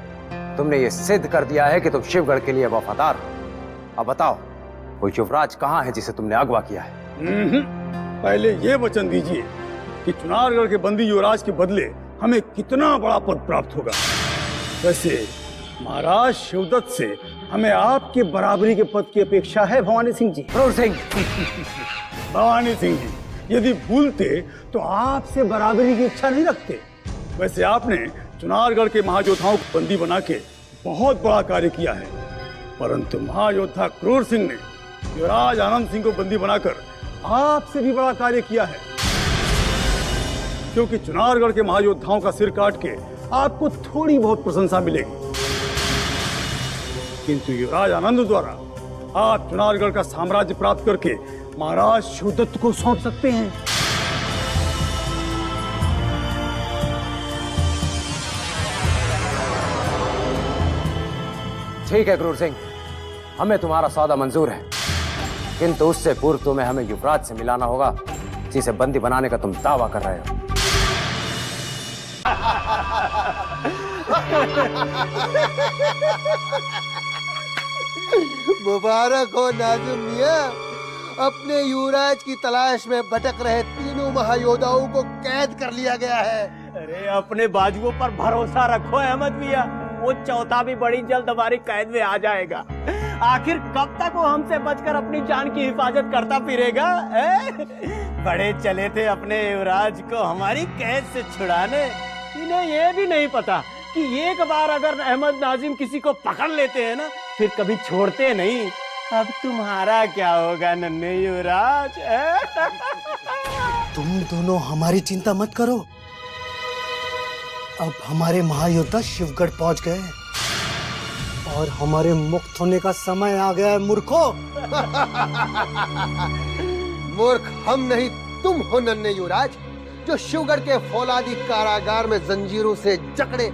तुमने ये सिद्ध कर दिया है कि तुम शिवगढ़ के लिए वफादार हो। अब बताओ, वो युवराज कहाँ है जिसे तुमने अगवा किया है?
पहले ये वचन दीजिए कि चुनारगढ़ के बंदी युवराज के बदले हमें कितना बड़ा पद प्राप्त होगा। वैसे महाराज शिवदत्त से हमें आपके बराबरी के पद की अपेक्षा है भवानी सिंह जी।
क्रूर सिंह,
भवानी सिंह जी, यदि भूलते तो आपसे बराबरी की इच्छा नहीं रखते। वैसे आपने चुनारगढ़ के महायोद्धाओं को बंदी बना के बहुत बड़ा कार्य किया है, परंतु महायोद्धा क्रूर सिंह ने युवराज आनंद सिंह को बंदी बनाकर आपसे भी बड़ा कार्य किया है, क्योंकि चुनारगढ़ के महायोद्धाओं का सिर काट के आपको थोड़ी बहुत प्रशंसा मिलेगी, किंतु युवराज आनंद द्वारा आप चुनारगढ़ का साम्राज्य प्राप्त करके महाराज शिवदत्त को सौंप सकते हैं।
ठीक है क्रूर सिंह, हमें तुम्हारा सौदा मंजूर है, किंतु उससे पूर्व तुम्हें हमें युवराज से मिलाना होगा जिसे बंदी बनाने का तुम दावा कर रहे हो।
मुबारक हो नाज़िम मियां, अपने युवराज की तलाश में भटक रहे तीनों महायोद्धाओं को कैद कर लिया गया है।
अरे अपने बाजुओं पर भरोसा रखो अहमद मियां, वो चौथा भी बड़ी जल्द हमारी कैद में आ जाएगा। आखिर कब तक वो हमसे बचकर अपनी जान की हिफाजत करता फिरेगा? बड़े चले थे अपने युवराज को हमारी कैद से छुड़ाने, इन्हें ये भी नहीं पता कि एक बार अगर अहमद नाजिम किसी को पकड़ लेते हैं ना, फिर कभी छोड़ते नहीं। अब तुम्हारा क्या होगा नन्हे युवराज?
तुम दोनों हमारी चिंता मत करो, अब हमारे महायोद्धा शिवगढ़ पहुंच गए और हमारे मुक्त होने का समय आ गया है मूर्खों।
मूर्ख हम नहीं, तुम हो नन्हे युवराज, जो शिवगढ़ के फौलादी कारागार में जंजीरों से जकड़े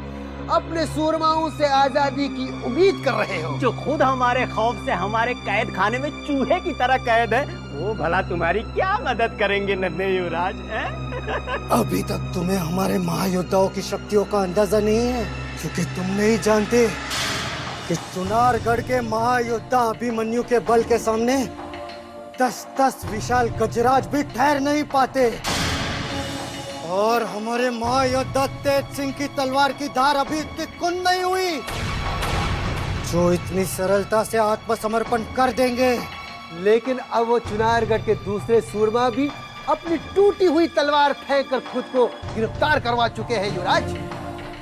अपने सूरमाओं से आजादी की उम्मीद कर रहे हो।
जो खुद हमारे खौफ से हमारे कैद खाने में चूहे की तरह कैद है, वो भला तुम्हारी क्या मदद करेंगे नन्हे युवराज?
अभी तक तुम्हें हमारे महायोद्धाओं की शक्तियों का अंदाजा नहीं है, क्योंकि तुम नहीं जानते कि चुनारगढ़ के महायोद्धा अभिमन्यु के बल के सामने 10-10 विशाल गजराज भी ठहर नहीं पाते। और हमारे महायोद्धा तेज सिंह की तलवार की धार अभी इतनी कुंद नहीं हुई जो इतनी सरलता से आत्मसमर्पण कर देंगे।
लेकिन अब वो चुनारगढ़ के दूसरे सूरमा भी अपनी टूटी हुई तलवार फेंक कर खुद को गिरफ्तार करवा चुके हैं युवराज।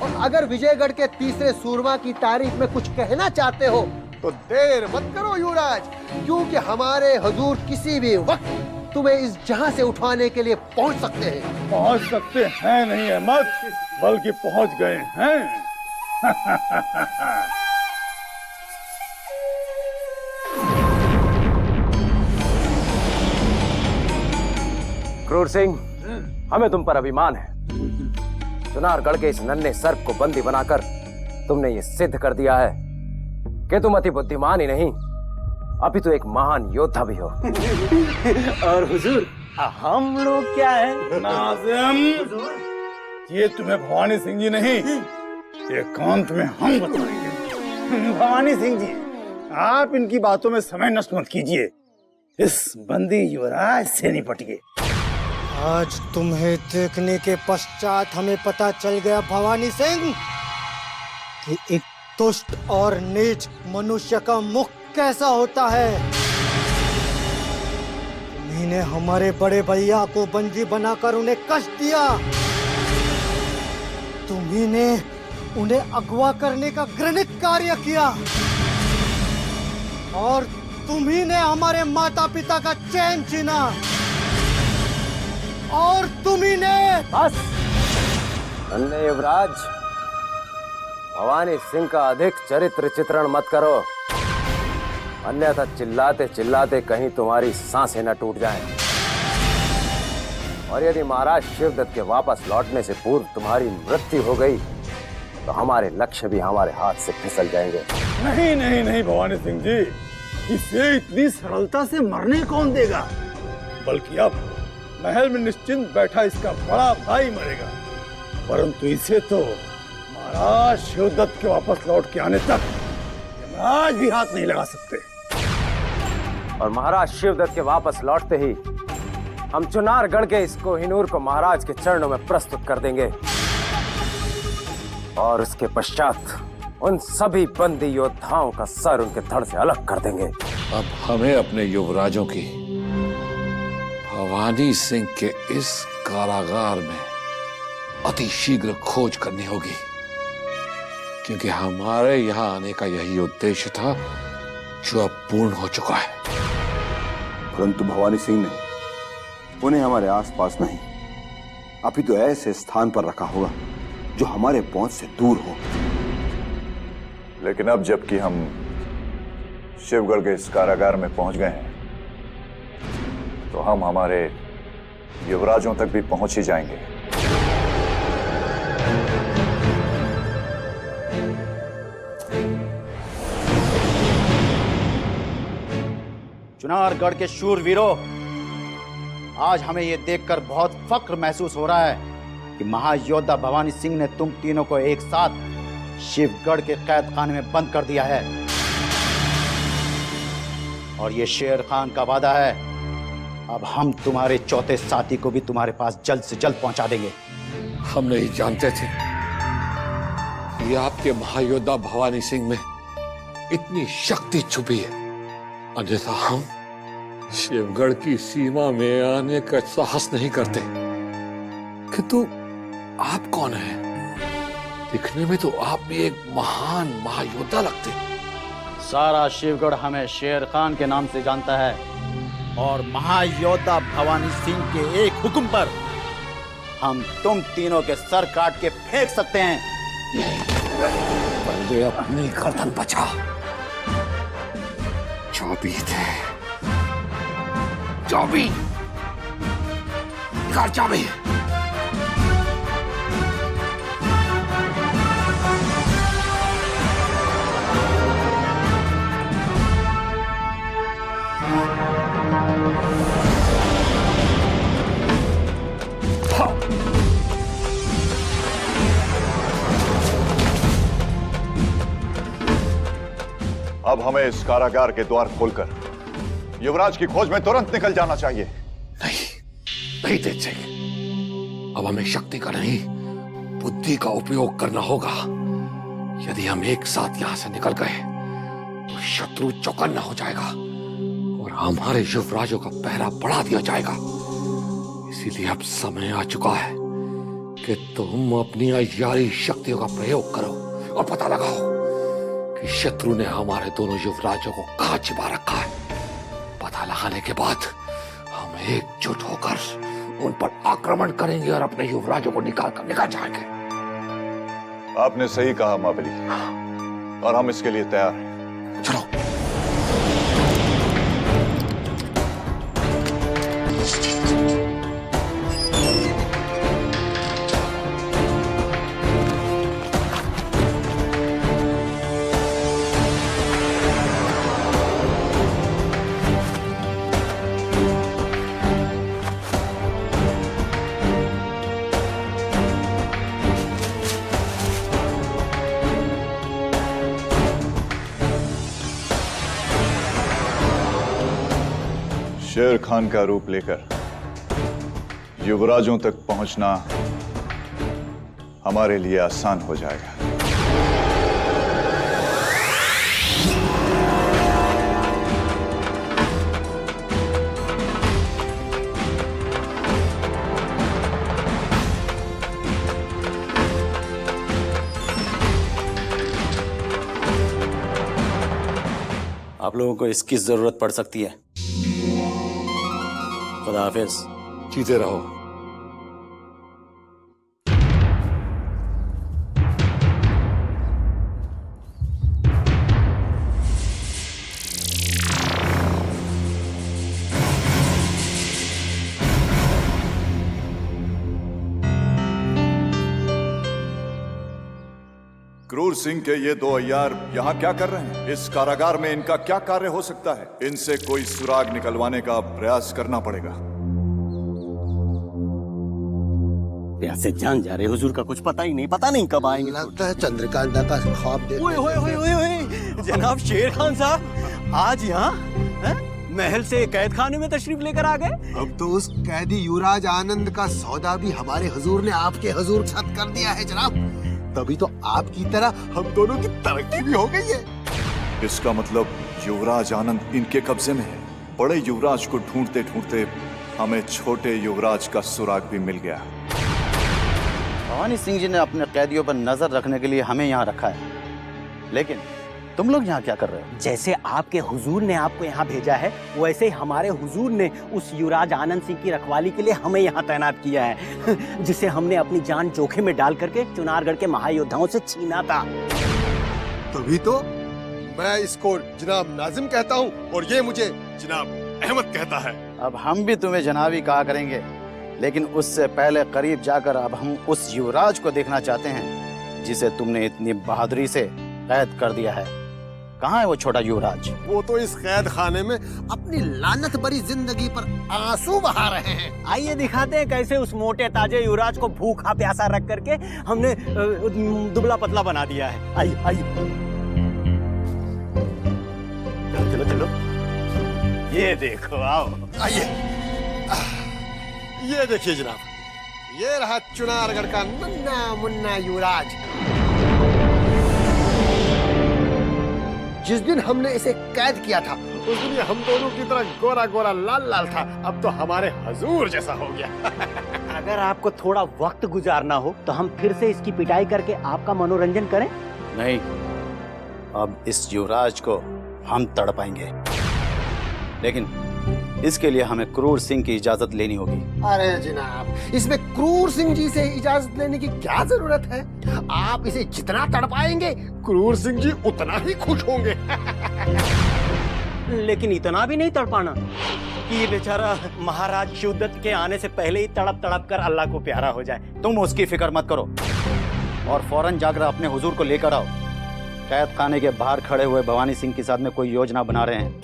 और अगर विजयगढ़ के तीसरे सूरमा की तारीफ में कुछ कहना चाहते हो तो देर मत करो युवराज, क्योंकि हमारे हुजूर किसी भी वक्त तुम्हें इस जहां से उठाने के लिए पहुंच सकते हैं।
पहुंच सकते हैं नहीं अहमद, बल्कि पहुंच गए हैं।
क्रूर सिंह, हमें तुम पर अभिमान है। चुनारगढ़ के इस नन्हे सर्प को बंदी बनाकर तुमने ये सिद्ध कर दिया है कि तुम अति बुद्धिमान ही नहीं, अभी तो एक महान योद्धा भी हो।
और हुजूर, हम लोग क्या है?
नाज़िम, ये तुम्हें भवानी सिंह जी नहीं, एकांत में हम बताएंगे। भवानी सिंह जी, आप इनकी बातों में समय नष्ट मत कीजिए, इस बंदी युवराज से निपटिए।
आज तुम्हें देखने के पश्चात हमें पता चल गया भवानी सिंह कि एक दुष्ट और नीच मनुष्य का मुख कैसा होता है। तुम्हीं हमारे बड़े भैया को बंदी बनाकर उन्हें कष्ट दिया, तुम्हीं ने उन्हें अगवा करने का घृणित कार्य किया, और तुम्हीं ने हमारे माता पिता का चैन छीना, और तुम्हीं ने
बस नन्हे युवराज, भवानी सिंह का अधिक चरित्र चित्रण मत करो, अन्यथा चिल्लाते चिल्लाते कहीं तुम्हारी सांसें न टूट जाएं। और यदि महाराज शिवदत्त के वापस लौटने से पूर्व तुम्हारी मृत्यु हो गई तो हमारे लक्ष्य भी हमारे हाथ से फिसल जाएंगे।
नहीं नहीं नहीं भवानी सिंह जी, इसे इतनी सरलता से मरने कौन देगा? बल्कि अब महल में निश्चिंत बैठा इसका बड़ा भाई मरेगा, परंतु इसे तो महाराज शिवदत्त के वापस लौट के आने तक यमराज भी हाथ नहीं लगा सकते।
और महाराज शिवदत्त के वापस लौटते ही हम चुनारगढ़ के इस कोहिनूर को महाराज के चरणों में प्रस्तुत कर देंगे, और उसके पश्चात उन सभी बंदी योद्धाओं का सर उनके धड़ से अलग कर देंगे।
अब हमें अपने युवराजों की भवानी सिंह के इस कारागार में अति शीघ्र खोज करनी होगी, क्योंकि हमारे यहाँ आने का यही उद्देश्य था जो अब पूर्ण हो चुका है।
परंतु भवानी सिंह ने उन्हें हमारे आसपास नहीं, अभी तो ऐसे स्थान पर रखा होगा जो हमारे पहुंच से दूर हो।
लेकिन अब जबकि हम शिवगढ़ के इस कारागार में पहुंच गए हैं, तो हम हमारे युवराजों तक भी पहुंच ही जाएंगे।
चुनारगढ़ के शूरवीरों, आज हमें यह देखकर बहुत फक्र महसूस हो रहा है कि महायोद्धा भवानी सिंह ने तुम तीनों को एक साथ शिवगढ़ के कैद खाने में बंद कर दिया है। और ये शेर खान का वादा है, अब हम तुम्हारे चौथे साथी को भी तुम्हारे पास जल्द से जल्द पहुंचा देंगे।
हम नहीं जानते थे ये आपके महायोद्धा भवानी सिंह में इतनी शक्ति छुपी है, अन्यथा हम शिवगढ़ की सीमा में आने का साहस नहीं करते। किंतु आप कौन हैं? दिखने में तो आप भी एक महान महायोद्धा लगते।
सारा शिवगढ़ हमें शेर खान के नाम से जानता है, और महायोद्धा भवानी सिंह के एक हुक्म पर हम तुम तीनों के सर काट के फेंक सकते हैं।
पहले अपनी गर्दन बचा। चाबी थे, चाबी निकाल, चाबी।
अब हमें इस कारागार के द्वार खोलकर युवराज की खोज में तुरंत निकल जाना चाहिए।
नहीं तेज सिंह, अब हमें शक्ति का नहीं बुद्धि का उपयोग करना होगा। यदि हम एक साथ यहां से निकल गए तो शत्रु चौकन्ना हो जाएगा और हमारे युवराजों का पहरा बढ़ा दिया जाएगा। इसीलिए अब समय आ चुका है कि तुम अपनी अयारी शक्तियों का प्रयोग करो और पता लगाओ कि शत्रु ने हमारे दोनों युवराजों को कहां छिपा रखा है। पता लगाने के बाद हम एकजुट होकर उन पर आक्रमण करेंगे और अपने युवराजों को निकाल जाएंगे।
आपने सही कहा महाबली, और हम इसके लिए तैयार हैं।
चलो।
शेर खान का रूप लेकर युवराजों तक पहुंचना हमारे लिए आसान हो जाएगा।
आप लोगों को इसकी जरूरत पड़ सकती है। खुदा हाफिज।
जीते रहो।
क्रूर सिंह के ये दो अय्यार यहाँ क्या कर रहे हैं? इस कारागार में इनका क्या कार्य हो सकता है? इनसे कोई सुराग निकलवाने का प्रयास करना पड़ेगा।
से जान जा रहे हुजूर का कुछ पता ही नहीं, पता नहीं कब आएंगे।
लगता है चंद्रकांता का ख्वाब देख।
ओए जनाब शेर खान साहब आज यहाँ महल से कैद खाने में तशरीफ लेकर आ गए।
अब तो उस कैदी युवराज आनंद का सौदा भी हमारे हुजूर ने आपके हुजूर के साथ कर दिया है जनाब। तभी तो आपकी तरह हम दोनों की तरक्की भी हो गई है।
इसका मतलब युवराज आनंद इनके कब्जे में है। बड़े युवराज को ढूंढते ढूंढते हमें छोटे युवराज का सुराग भी मिल गया।
भवानी सिंह जी ने अपने कैदियों पर नजर रखने के लिए हमें यहाँ रखा है, लेकिन तुम लोग यहाँ क्या कर रहे हो?
जैसे आपके हुजूर ने आपको यहाँ भेजा है, वैसे ही हमारे हुजूर ने उस युवराज आनंद सिंह की रखवाली के लिए हमें यहाँ तैनात किया है, जिसे हमने अपनी जान जोखिम में डाल करके चुनारगढ़ के महायोद्धाओं से छीना था।
तभी तो मैं इसको जनाब नाजिम कहता हूँ और ये मुझे जनाब अहमद कहता है।
अब हम भी तुम्हें जनाबी कहा करेंगे, लेकिन उससे पहले करीब जाकर अब हम उस युवराज को देखना चाहते हैं जिसे तुमने इतनी बहादुरी से कैद कर दिया है। कहाँ है वो छोटा युवराज?
वो तो इस कैद खाने में अपनी लानत भरी जिंदगी पर आंसू बहा रहे हैं।
आइए दिखाते हैं कैसे उस मोटे ताजे युवराज को भूखा प्यासा रख करके हमने दुबला पतला बना दिया है। आइए आइए चलो चलो चलो, ये देखो आओ।
आइए, ये देखिए जनाब, ये रहा चुनारगढ़ का नन्ना मुन्ना युवराज। जिस दिन हमने इसे कैद किया था उस दिन ये हम दोनों की तरह गोरा गोरा लाल लाल था, अब तो हमारे हुजूर जैसा हो गया।
अगर आपको थोड़ा वक्त गुजारना हो तो हम फिर से इसकी पिटाई करके आपका मनोरंजन करें।
नहीं, अब इस युवराज को हम तड़पाएंगे, लेकिन इसके लिए हमें क्रूर सिंह की इजाजत लेनी होगी।
अरे जनाब, इसमें क्रूर सिंह जी से इजाजत लेने की क्या जरूरत है? आप इसे जितना तड़पाएंगे क्रूर सिंह जी उतना ही खुश होंगे।
लेकिन इतना भी नहीं तड़पाना कि ये बेचारा महाराज शिवदत्त के आने से पहले ही तड़प तड़प कर अल्लाह को प्यारा हो जाए।
तुम उसकी फिक्र मत करो और फौरन जाकर अपने हुजूर को लेकर आओ। कैद खाने के बाहर खड़े हुए भवानी सिंह के साथ में कोई योजना बना रहे हैं।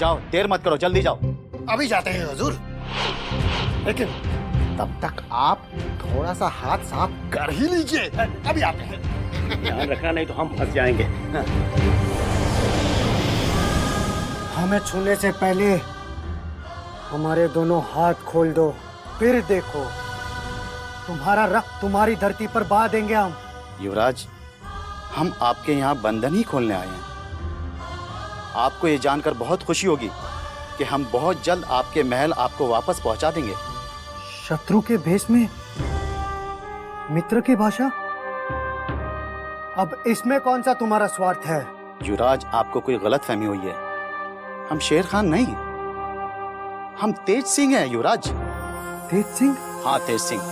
जाओ, देर मत करो, जल्दी जाओ।
अभी जाते हैं हुजूर, लेकिन तब तक आप थोड़ा सा हाथ साफ कर ही लीजिए। अभी आते हैं।
ध्यान रखना, नहीं तो हम फंस जाएंगे।
हमें छूने से पहले हमारे दोनों हाथ खोल दो, फिर देखो तुम्हारा रक्त तुम्हारी धरती पर बहा देंगे हम।
युवराज, हम आपके यहाँ बंधन ही खोलने आए हैं। आपको ये जानकर बहुत खुशी होगी कि हम बहुत जल्द आपके महल आपको वापस पहुंचा देंगे।
शत्रु के भेष में मित्र की भाषा? अब इसमें कौन सा तुम्हारा स्वार्थ है?
युवराज, आपको कोई गलतफहमी हुई है। हम शेर खान नहीं, हम तेज सिंह हैं युवराज।
तेज सिंह?
हाँ, तेज सिंह।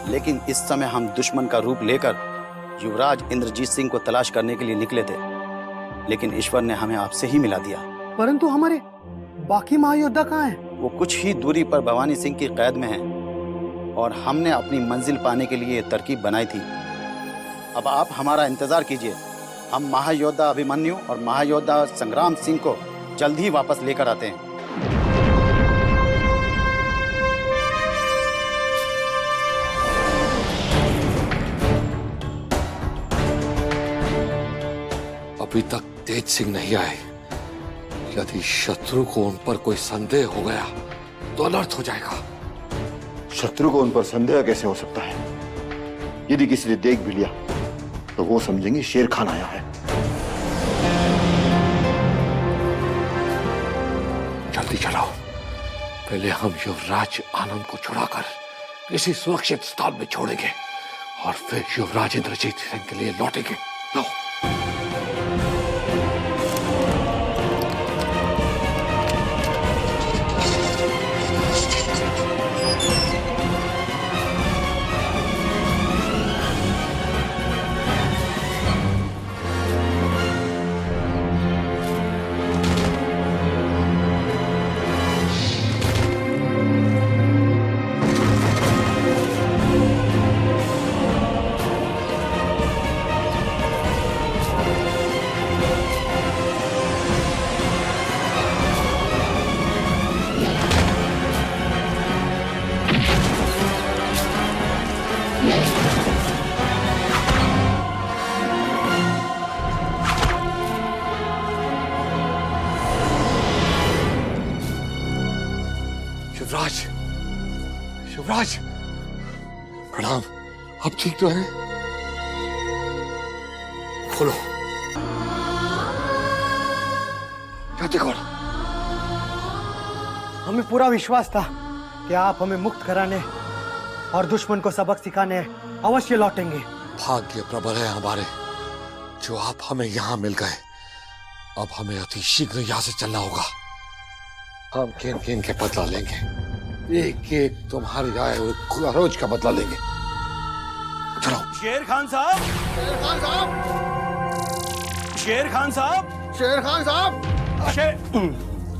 लेकिन इस समय हम दुश्मन का रूप लेकर युवराज इंद्रजीत सिंह को तलाश करने के लिए निकले थे, लेकिन ईश्वर ने हमें आपसे ही मिला दिया।
परंतु हमारे बाकी महायोद्धा कहाँ हैं?
वो कुछ ही दूरी पर भवानी सिंह की कैद में हैं और हमने अपनी मंजिल पाने के लिए तरकीब बनाई थी। अब आप हमारा इंतजार कीजिए, हम महायोद्धा अभिमन्यु और महायोद्धा संग्राम सिंह को जल्द ही वापस लेकर आते हैं।
अभी तक तेज सिंह नहीं आए। यदि शत्रु को उन पर कोई संदेह हो गया तो अनर्थ हो जाएगा।
शत्रु को उन पर संदेह कैसे हो सकता है? यदि किसी ने देख भी लिया तो वो समझेंगे शेर खान आया है।
जल्दी चलाओ, पहले हम युवराज आनंद को छुड़ाकर किसी सुरक्षित स्थान में छोड़ेंगे और फिर युवराज इंद्रजीत सिंह के लिए लौटेंगे। लो। शिवराज, शिवराज, प्रणाम। आप ठीक तो हैं? खोलो। जाते कौन?
हमें पूरा विश्वास था कि आप हमें मुक्त कराने और दुश्मन को सबक सिखाने अवश्य लौटेंगे।
भाग्य प्रबल है हमारे जो आप हमें यहाँ मिल गए। अब हमें अति शीघ्र यहाँ से चलना होगा। हम किन के बदला लेंगे, एक एक तुम्हारे आए हुए खरोच का बदला लेंगे। चलो।
शेर खान साहब,
शेर खान साहब,
शेर खान साहब,
शेर खान साहब,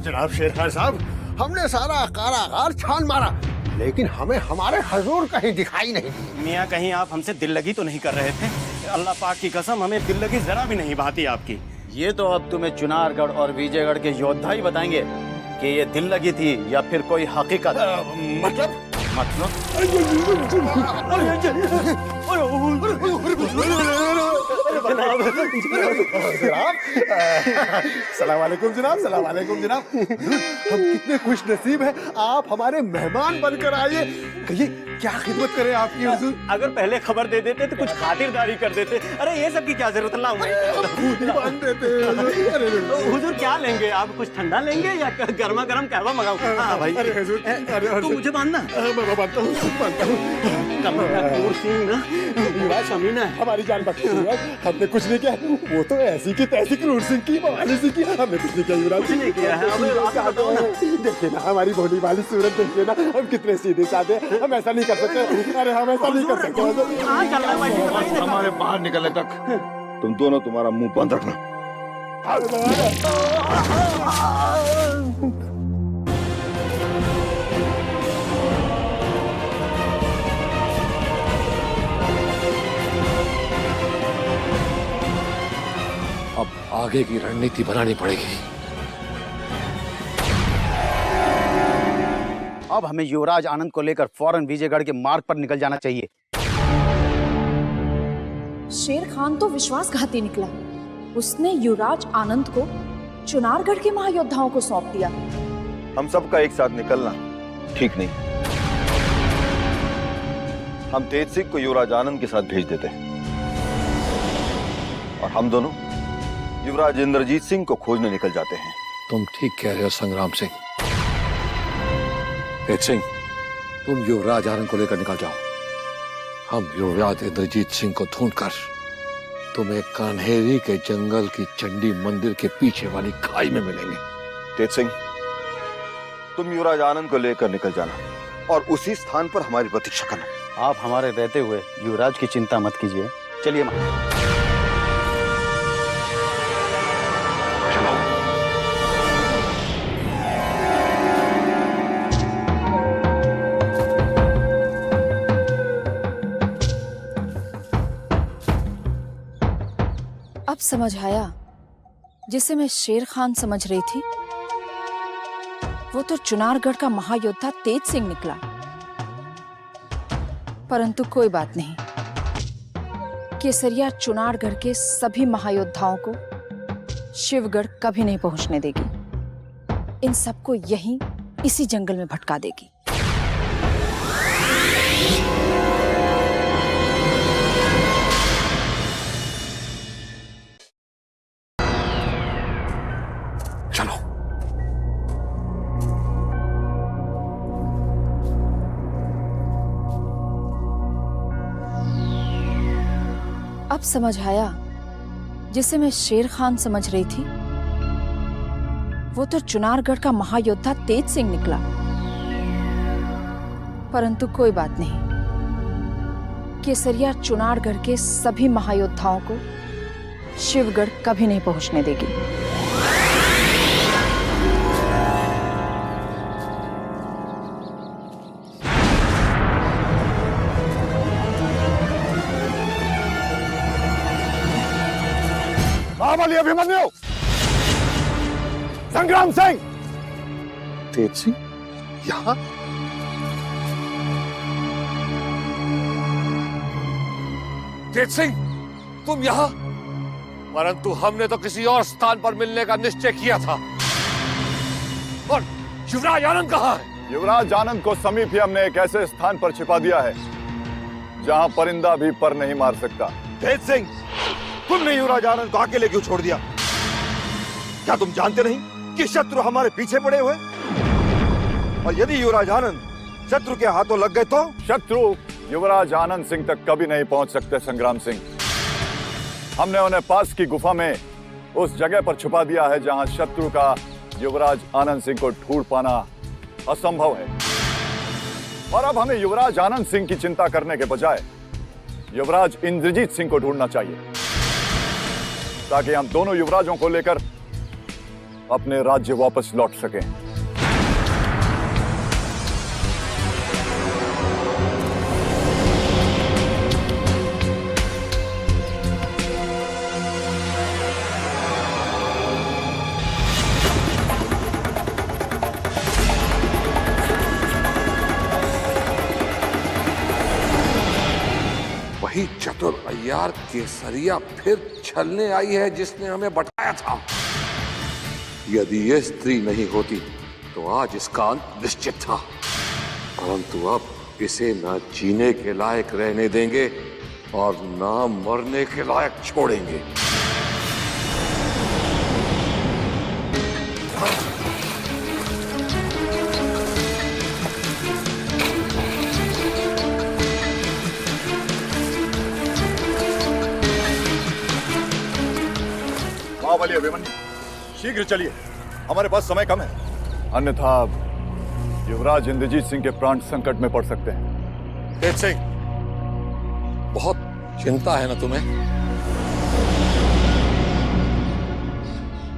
जनाब शेर खान साहब, हमने सारा कारागार छान मारा, लेकिन हमें हमारे हुजूर कहीं दिखाई नहीं।
मियाँ, कहीं आप हमसे दिल लगी तो नहीं कर रहे थे? अल्लाह पाक की कसम, हमें दिल लगी जरा भी नहीं भाती आपकी।
ये तो अब तुम्हें चुनारगढ़ और विजयगढ़ के योद्धा ही बताएंगे कि ये दिल लगी थी या फिर कोई हकीकत।
मतलब सलाम वालेकुम जनाब, सलाम वालेकुम जनाब। हम कितने खुश नसीब हैं, आप हमारे मेहमान बनकर आए। कहिए क्या खिदमत करें आपकी हुजूर?
अगर पहले खबर दे देते तो कुछ खातिरदारी कर देते। अरे ये सब की क्या जरूरत? हुजूर क्या लेंगे आप? कुछ ठंडा लेंगे या गर्मा गर्म कहवा मंगाऊं? हाँ भाई।
अरे हुजूर,
तो मुझे बांधना।
मैं बांधता हूँ।
युवराज अमीना है,
हमारी जान बख्शी। हमने कुछ नहीं किया, वो तो ऐसी की तैसी क्रूर सिंह की भवानी सिंह की, हमने कुछ नहीं किया युवराज।
कुछ नहीं किया है।
देखिए ना हमारी भोली वाली सूरत, देखिए ना हम कितने सीधे साधे, हम ऐसा नहीं कर सकते। अरे हम ऐसा नहीं कर सकते।
हमारे बाहर निकलने तक तुम दोनों तुम्हारा मुंह बंद रखना।
अब आगे की रणनीति बनानी पड़ेगी।
अब हमें युवराज आनंद को लेकर फौरन विजयगढ़ के मार्ग पर निकल जाना चाहिए।
शेर खान तो विश्वासघाती निकला। उसने युवराज आनंद को चुनारगढ़ के महायोद्धाओं को सौंप दिया।
हम सबका एक साथ निकलना ठीक नहीं। हम तेज सिंह को युवराज आनंद के साथ भेज देते हैं और हम दोनों युवराज इंद्रजीत सिंह को खोजने निकल जाते हैं।
तुम ठीक कह रहे हो संग्राम सिंह। तेज सिंह, तुम युवराज आनंद को लेकर निकल जाओ। हम युवराज इंद्रजीत सिंह को ढूंढकर तुम्हें कान्हेरी के जंगल की चंडी मंदिर के पीछे वाली खाई में मिलेंगे।
तेज सिंह, तुम युवराज आनंद को लेकर निकल जाना और उसी स्थान पर हमारी प्रतीक्षा करना।
आप हमारे रहते हुए युवराज की चिंता मत कीजिए। चलिए
अब समझ आया, जिसे मैं शेर खान समझ रही थी वो तो चुनारगढ़ का महायोद्धा तेज सिंह निकला। परंतु कोई बात नहीं, केसरिया चुनारगढ़ के सभी महायोद्धाओं को शिवगढ़ कभी नहीं पहुंचने देगी। इन सबको यहीं इसी जंगल में भटका देगी।
चलो।
अब समझ आया, जिसे मैं शेर खान समझ रही थी वो तो चुनारगढ़ का महायोद्धा तेज सिंह निकला। परंतु कोई बात नहीं, केसरिया चुनारगढ़ के सभी महायोद्धाओं को शिवगढ़ कभी नहीं पहुंचने देगी।
महाबली अभिमन्यु, संग्राम सिंह।
तेज सिंह यहाँ? तेज सिंह, तुम यहाँ? परंतु हमने तो किसी और स्थान पर मिलने का निश्चय किया था। और युवराज आनंद कहाँ है?
युवराज आनंद को समीप ही हमने एक ऐसे स्थान पर छिपा दिया है जहां परिंदा भी पर नहीं मार सकता।
तेज सिंह, तुमने युवराज आनंद को अकेले क्यों छोड़ दिया? क्या तुम जानते नहीं कि शत्रु हमारे पीछे पड़े हुए? और यदि युवराज आनंद शत्रु के हाथों लग गए तो?
शत्रु युवराज आनंद सिंह तक कभी नहीं पहुंच सकते संग्राम सिंह। हमने उन्हें पास की गुफा में उस जगह पर छुपा दिया है जहां शत्रु का युवराज आनंद सिंह को ढूंढ पाना असंभव है। और अब हमें युवराज आनंद सिंह की चिंता करने के बजाय युवराज इंद्रजीत सिंह को ढूंढना चाहिए, ताकि हम दोनों युवराजों को लेकर अपने राज्य वापस लौट सकें।
वही चतुर अय्यार केसरिया फिर छलने आई है जिसने हमें बटाया था। यदि ये स्त्री नहीं होती तो आज इसका अंत निश्चित था। परंतु अब इसे न जीने के लायक रहने देंगे और न मरने के लायक छोड़ेंगे।
महाबली अभिमन्यु, शीघ्र चलिए, हमारे पास समय कम है, अन्यथा युवराज इंद्रजीत सिंह के प्राण संकट में पड़ सकते हैं।
तेज सिंह, बहुत चिंता है ना तुम्हें?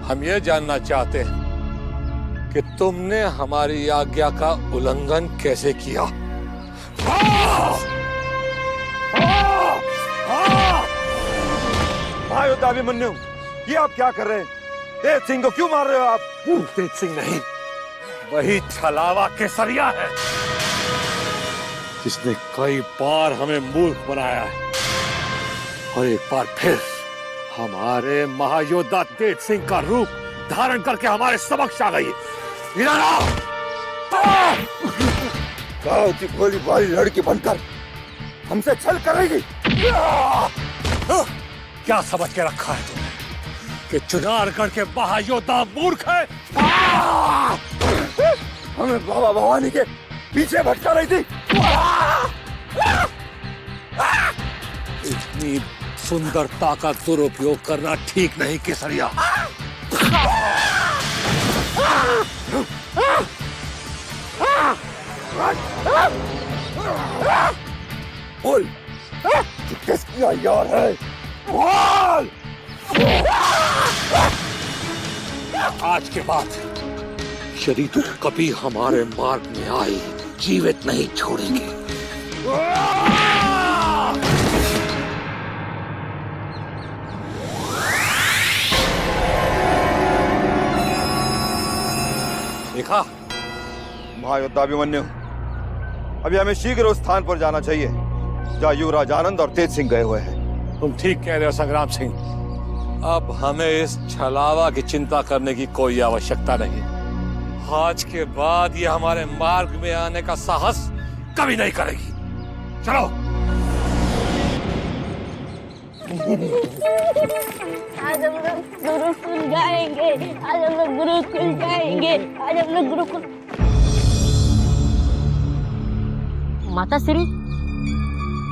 हम ये जानना चाहते हैं कि तुमने हमारी आज्ञा का उल्लंघन कैसे किया।
महायोद्धा अभिमन्यु, ये आप क्या कर रहे हैं? तेज सिंह को क्यों मार रहे हो आप?
तेज सिंह नहीं, वही छलावा केसरिया है जिसने कई बार हमें मूर्ख बनाया है और एक बार फिर हमारे महायोद्धा तेज सिंह का रूप धारण करके हमारे समक्ष आ गई। इधर आओ।
गांव की भोली भाली लड़की बनकर हमसे छल करेगी।
क्या समझ के रखा है तुमने कि चुनारगढ़ के महायोद्धा मूर्ख है?
हमें बाबा भवानी के पीछे भटका रही थी।
इतनी सुंदरता का दुरुपयोग करना ठीक नहीं केसरिया।
बोल तू किसका यार है? बोल।
आज के बाद यदि तू कभी हमारे मार्ग में आई जीवित नहीं छोड़ेंगे। देखा
महायोद्धा अभिमन्यु, अभी हमें शीघ्र उस स्थान पर जाना चाहिए जहाँ युवराज आनंद और तेज सिंह गए हुए हैं।
तुम ठीक कह रहे हो संग्राम सिंह। अब हमें इस छलावा की चिंता करने की कोई आवश्यकता नहीं। आज के बाद ये हमारे मार्ग में आने का साहस कभी नहीं करेगी। चलो।
आज हम लोग गुरुकुल जाएंगे, आज हम लोग गुरुकुल जाएंगे, आज हम लोग गुरुकुल। माता श्री,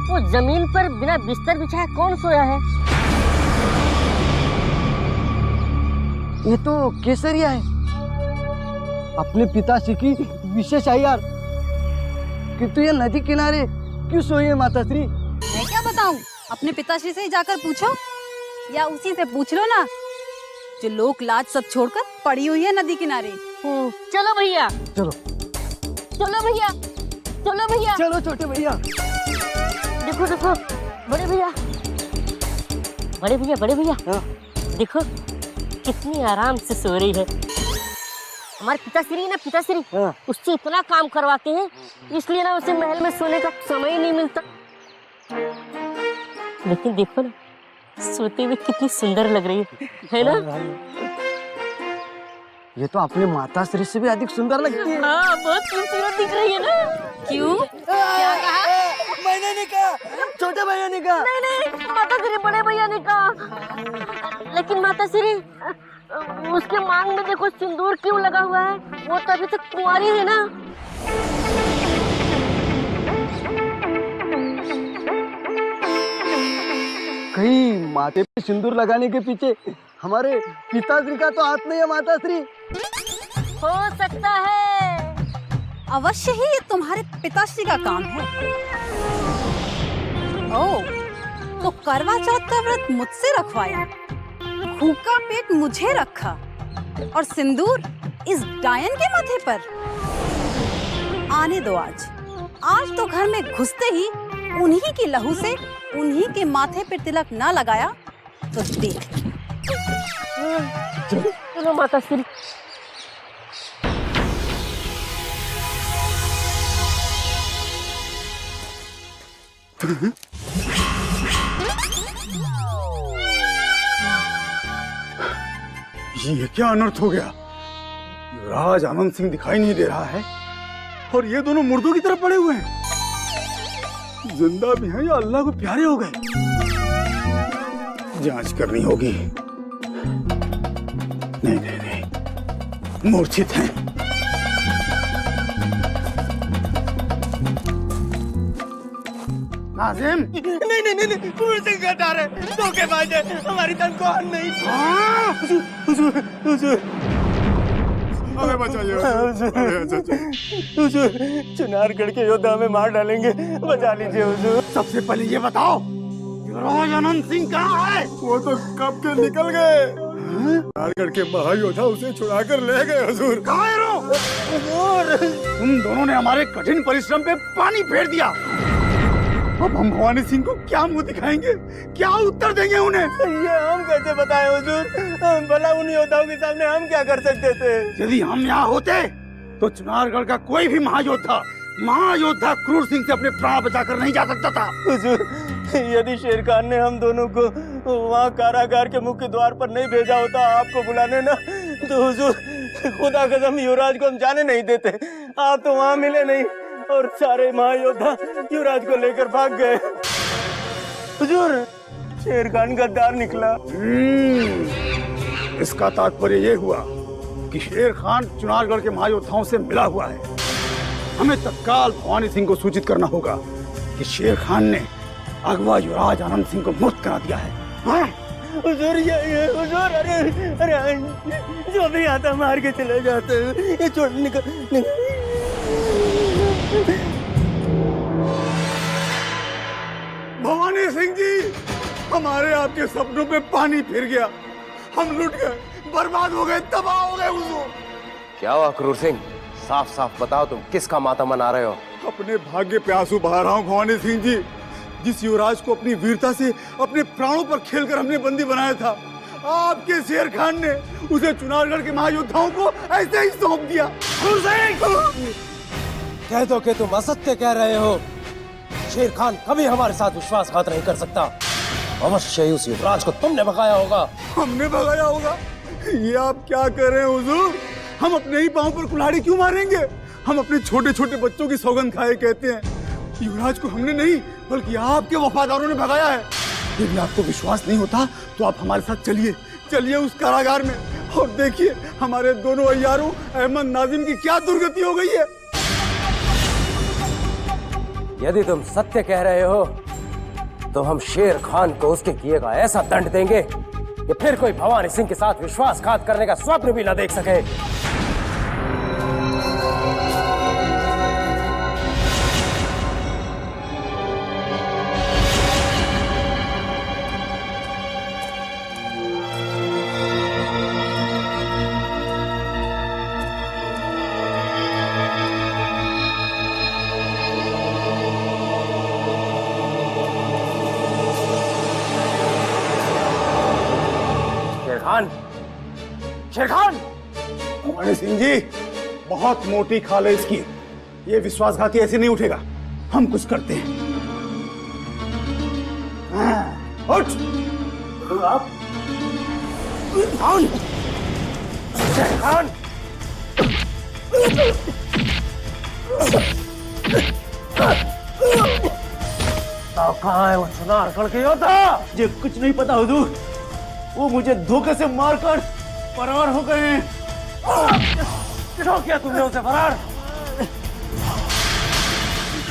वो जमीन पर बिना बिस्तर बिछाए कौन सोया है?
ये तो केसरिया है, अपने पिताश्री की विशेष आयार। किंतु ये नदी किनारे क्यों सोई है माता श्री?
मैं क्या बताऊं? अपने पिताश्री से ही जाकर पूछो, या उसी से पूछ लो ना जो लोक लाज सब छोड़कर पड़ी हुई है नदी किनारे।
चलो भैया,
चलो
चलो भैया, चलो भैया,
चलो छोटे भैया।
देखो देखो बड़े भैया, बड़े भैया, बड़े भैया, देखो कितनी आराम से सो रही है। हमारे पिताश्री ना, पिताश्री उससे इतना काम करवाते हैं, इसलिए ना उसे महल में सोने का समय ही नहीं मिलता। लेकिन देखो ना, सोते हुए कितनी सुंदर लग रही है ना?
ये तो अपने माता श्री से भी अधिक सुंदर लगती है।
हाँ, बहुत खूबसूरत दिख रही है ना? क्यों? क्या कहा?
मैंने नहीं कहा, छोटे भैया ने कहा।
नहीं नहीं, माता श्री बड़े भैया ने कहा। लेकिन माता श्री, उसके मांग में देखो सिंदूर क्यों लगा हुआ है? वो तो अभी तक कुंवारी है ना?
कहीं माथे पे सिंदूर लगाने के पीछे हमारे पिताश्री का तो हाथ नहीं है माता श्री?
हो सकता है।
अवश्य ही ये तुम्हारे पिताश्री का काम है। ओह, तो करवा चौथ का व्रत मुझसे रखवाया, भूखा पेट मुझे रखा और सिंदूर इस डायन के माथे पर। आने दो आज तो घर में घुसते ही उन्हीं की लहू से उन्हीं के माथे पे तिलक ना लगाया तो देख।
चलो माता श्री।
ये क्या अनर्थ हो गया? युवराज आनंद सिंह दिखाई नहीं दे रहा है और ये दोनों मुर्दों की तरफ पड़े हुए हैं। जिंदा भी हैं या अल्लाह को प्यारे हो गए? जांच करनी होगी। नहीं नहीं नहीं, मूर्छित हैं। नाजिम,
नहीं नहीं नहीं, पूरे से हटा रहे, धोखेबाज है, हमारी तनख्वाह नहीं।
हुजूर, हुजूर, हमें बचाइए
हुजूर, चुनारगढ़ के योद्धा हमें मार डालेंगे, बचा लीजिए हुजूर।
सबसे पहले ये बताओ, युवराज आनंद सिंह कहाँ है? वो तो कब के निकल गए। चुनारगढ़ के महायोद्धा उसे छुड़ाकर ले गए हुजूर। कहाँ है रो? हुजूर, तुम दोनों ने हमारे कठिन परिश्रम पे पानी फेर दिया। अब हम भवानी सिंह को क्या मुंह दिखाएंगे, क्या उत्तर देंगे उन्हें?
ये हम कैसे बताएं हुजूर? भला उन योद्धाओं के सामने हम क्या कर सकते थे?
यदि हम यहाँ होते तो चुनारगढ़ का कोई भी महायोद्धा क्रूर सिंह से अपने प्राण बचाकर नहीं जा सकता था।
हुजूर, यदि शेर खान ने हम दोनों को वहाँ कारागार के मुख्य द्वार पर नहीं भेजा होता आपको बुलाने ना, तो हुजूर खुदा कसम युवराज को हम जाने नहीं देते। आप तो वहाँ मिले नहीं और सारे महायोद्धा युवराज को लेकर भाग गए। हुजूर, शेर खान गद्दार निकला।
इसका तात्पर्य ये हुआ कि शेर खान चुनारगढ़ के महायोद्धाओं से मिला हुआ है। हमें तत्काल भवानी सिंह को सूचित करना होगा कि शेर खान ने अगवा युवराज आनंद सिंह को मुक्त करा दिया है। हाँ?
हुजूर, ये हुजूर, अरे जो भी आता मार के चले जाते हैं। ये छोड़ निकल।
भवानी सिंह जी, हमारे आपके सपनों पे पानी फिर गया। हम लुट गए, बर्बाद हो गए, तबाह हो गए हुजूर।
क्या हुआ क्रूर सिंह? साफ साफ बताओ, तुम किसका माता मना रहे हो?
अपने भाग्य पे आंसू बहा रहा हूँ भवानी सिंह जी। जिस युवराज को अपनी वीरता से अपने प्राणों पर खेलकर हमने बंदी बनाया था, आपके शेर खान ने उसे चुनारगढ़ के महायोद्धाओं को ऐसे ही सौंप दिया।
कह दो कि तुम असत्य कह रहे हो। शेर खान कभी हमारे साथ विश्वासघात नहीं कर सकता। अवश्य ही उस युवराज को तुमने भगाया होगा।
हमने भगाया होगा? ये आप क्या कर रहे हैं हुजूर? हम अपने ही पांव पर कुल्हाड़ी क्यों मारेंगे? हम अपने छोटे छोटे बच्चों की सौगंध खाए कहते हैं। युवराज को हमने नहीं बल्कि आपके वफादारों ने भगाया है। यदि आपको विश्वास नहीं होता तो आप हमारे साथ चलिए उस कारागार में और देखिए हमारे दोनों अय्यारों अहमद नाजिम की क्या दुर्गति हो गई है।
यदि तुम सत्य कह रहे हो तो हम शेर खान को उसके किए का ऐसा दंड देंगे कि फिर कोई भवानी सिंह के साथ विश्वासघात करने का स्वप्न भी न देख सके।
शेर खान! भवानी सिंह जी, बहुत मोटी खाल है इसकी। ये विश्वासघाती ऐसे नहीं उठेगा। हम कुछ करते हैं। उठ! आप शेर खान!
कहाँ है वो चुनारगढ़ के योद्धा?
मुझे कुछ नहीं पता हुजूर। वो मुझे धोखे से मारकर फरार हो गए हैं।
क्यों किया तुमने उसे फरार?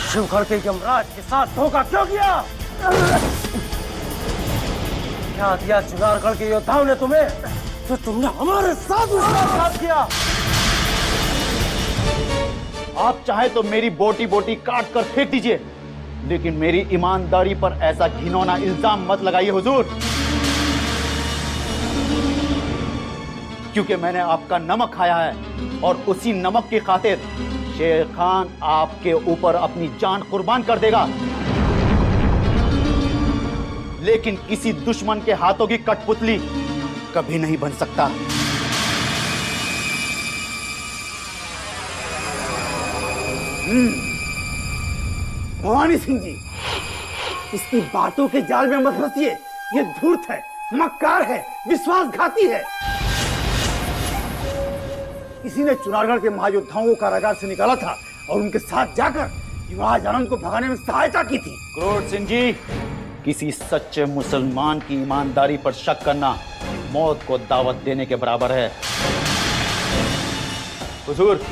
शिवगढ़ के यमराज के साथ धोखा क्यों किया? क्या दिया चुनारगढ़ के योद्धाओं ने तुम्हें तो तुमने हमारे साथ विश्वासघात किया?
आप चाहे तो मेरी बोटी बोटी काट कर फेंक दीजिए, लेकिन मेरी ईमानदारी पर ऐसा घिनौना इल्जाम मत लगाइए हुजूर, क्योंकि मैंने आपका नमक खाया है और उसी नमक की खातिर शेर खान आपके ऊपर अपनी जान कुर्बान कर देगा। लेकिन किसी दुश्मन के हाथों की कठपुतली कभी नहीं बन सकता।
भवानी सिंह जी, इसकी बातों के जाल में मत फंसिए। ये धूर्त है, मक्कार है, विश्वासघाती है। किसी ने चुनारगढ़ के महायोद्धाओं को कारागार से निकाला था और उनके साथ जाकर युवराज आनंद को भगाने में सहायता की थी।
क्रोध सिंह जी, किसी सच्चे मुसलमान की ईमानदारी पर शक करना मौत को दावत देने के बराबर है। हुजूर,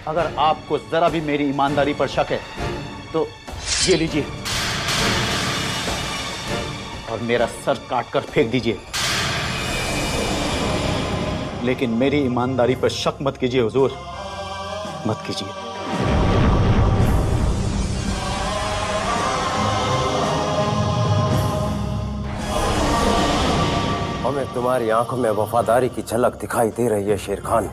अगर आपको जरा भी मेरी ईमानदारी पर शक है तो ये लीजिए और मेरा सर काटकर फेंक दीजिए, लेकिन मेरी ईमानदारी पर शक मत कीजिए हुजूर, मत कीजिए।
हमें तुम्हारी आंखों में वफादारी की झलक दिखाई दे रही है शेर खान,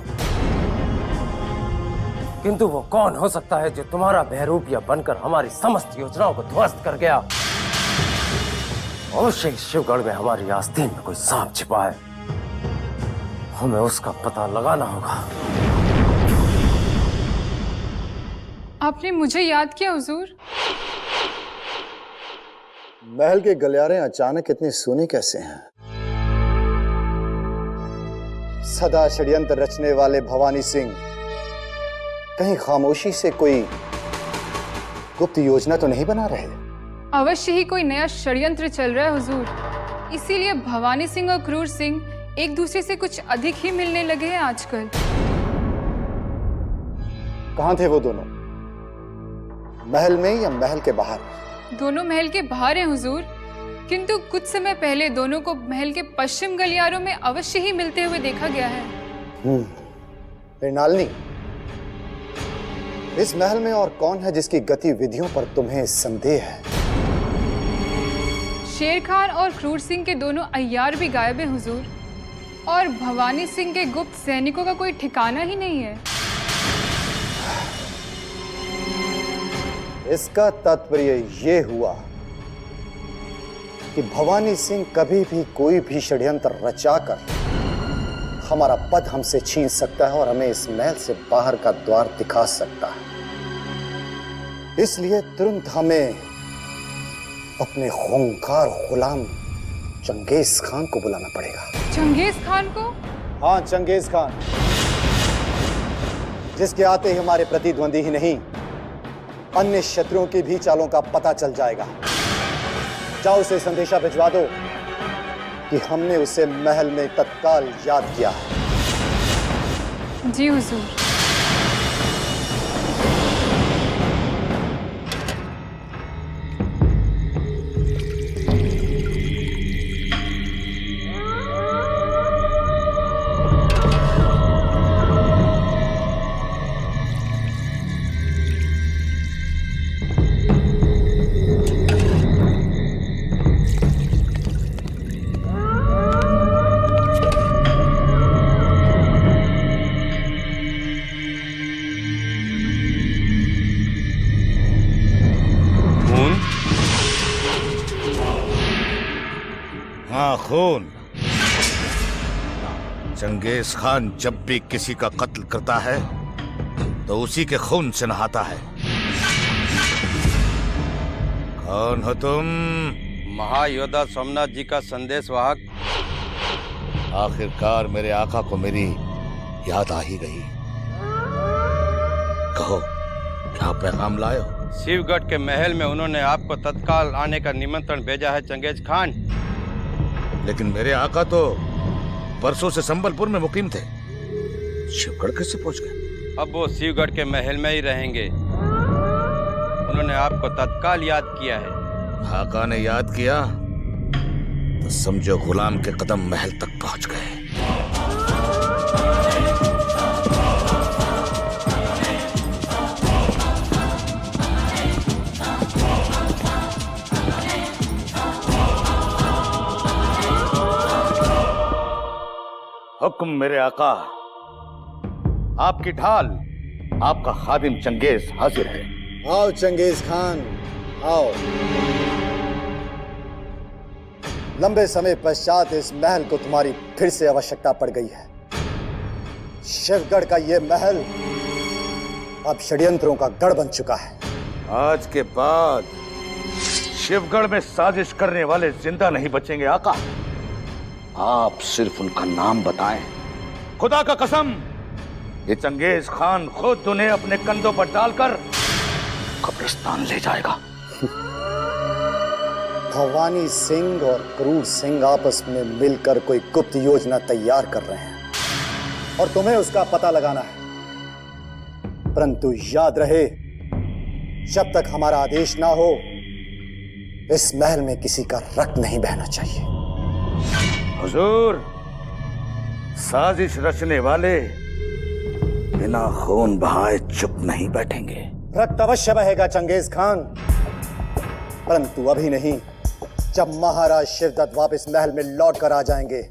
किंतु वो कौन हो सकता है जो तुम्हारा बहरूपिया बनकर हमारी समस्त योजनाओं को ध्वस्त कर गया? अवश्य शिवगढ़ में हमारी आस्तीन में कोई सांप छिपा है। हमें उसका पता लगाना होगा।
आपने मुझे याद किया हुजूर।
महल के गलियारे अचानक इतने सूने कैसे हैं? सदा षड्यंत्र रचने वाले भवानी सिंह कहीं खामोशी से कोई गुप्त योजना तो नहीं बना रहे?
अवश्य ही कोई नया षड्यंत्र चल रहा है हुजूर। इसीलिए भवानी सिंह और क्रूर सिंह एक दूसरे से कुछ अधिक ही मिलने लगे हैं आजकल।
कहां थे वो दोनों? महल में या महल के बाहर?
दोनों महल के बाहर हैं हुजूर, किंतु कुछ समय पहले दोनों को महल के पश्चिम गलियारों में अवश्य ही मिलते हुए देखा गया है।
मृणालिनी, इस महल में और कौन है जिसकी गतिविधियों पर तुम्हें संदेह है?
शेर खान और क्रूर सिंह के दोनों अय्यार भी गायब हैं हुजूर, और भवानी सिंह के गुप्त सैनिकों का कोई ठिकाना ही नहीं है।
इसका तात्पर्य ये हुआ कि भवानी सिंह कभी भी कोई भी षड्यंत्र रचाकर हमारा पद हमसे छीन सकता है और हमें इस महल से बाहर का द्वार दिखा सकता है। इसलिए तुरंत हमें अपने खूंखार गुलाम चंगेज खान को बुलाना पड़ेगा।
चंगेज खान को?
हाँ, चंगेज खान, जिसके आते ही हमारे प्रतिद्वंदी ही नहीं अन्य शत्रुओं की भी चालों का पता चल जाएगा। जाओ उसे संदेशा भिजवा दो कि हमने उसे महल में तत्काल याद किया है।
जी हुजूर।
खून। चंगेज खान जब भी किसी का कत्ल करता है तो उसी के खून से नहाता है। कौन हो तुम?
महायोद्धा सोमनाथ जी का संदेश वाहक।
आखिरकार मेरे आका को मेरी याद आ ही गई। कहो, क्या पैगाम लाए हो?
शिवगढ़ के महल में उन्होंने आपको तत्काल आने का निमंत्रण भेजा है चंगेज खान।
लेकिन मेरे आका तो परसों से संबलपुर में मुकीम थे। शिवगढ़ कैसे पहुंच गए?
अब वो शिवगढ़ के महल में ही रहेंगे। उन्होंने आपको तत्काल याद किया है।
आका ने याद किया तो समझो गुलाम के कदम महल तक पहुंच गए। हुक्म मेरे आका। आपकी ढाल, आपका खादिम चंगेज हाजिर है।
आओ चंगेज खान, आओ। लंबे समय पश्चात इस महल को तुम्हारी फिर से आवश्यकता पड़ गई है। शिवगढ़ का ये महल अब षड्यंत्रों का गढ़ बन चुका है।
आज के बाद शिवगढ़ में साजिश करने वाले जिंदा नहीं बचेंगे आका। आप सिर्फ उनका नाम बताएं। खुदा का कसम, ये चंगेज खान खुद उन्हें अपने कंधों पर डालकर कब्रिस्तान ले जाएगा।
भवानी सिंह और क्रूर सिंह आपस में मिलकर कोई गुप्त योजना तैयार कर रहे हैं और तुम्हें उसका पता लगाना है। परंतु याद रहे, जब तक हमारा आदेश ना हो इस महल में किसी का रक्त नहीं बहना चाहिए।
हुजूर, साजिश रचने वाले बिना खून बहाए चुप नहीं बैठेंगे।
रक्त अवश्य बहेगा चंगेज खान, परंतु अभी नहीं। जब महाराज शिवदत्त वापस महल में लौट कर आ जाएंगे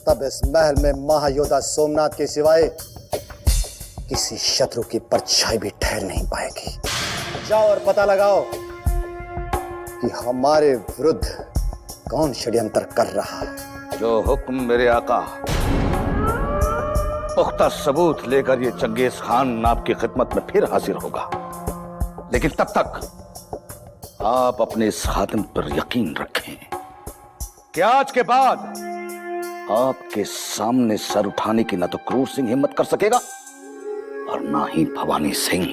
तब इस महल में महायोद्धा सोमनाथ के सिवाय किसी शत्रु की परछाई भी ठहर नहीं पाएगी। जाओ और पता लगाओ कि हमारे विरुद्ध कौन षड्यंत्र कर रहा है।
जो हुक्म मेरे आका।
पुख्ता सबूत लेकर ये चंगेज खान आपकी खिदमत में फिर हाजिर होगा, लेकिन तब तक आप अपने इस खातिम पर यकीन रखें कि आज के बाद आपके सामने सर उठाने की ना तो क्रूर सिंह हिम्मत कर सकेगा और ना ही भवानी सिंह।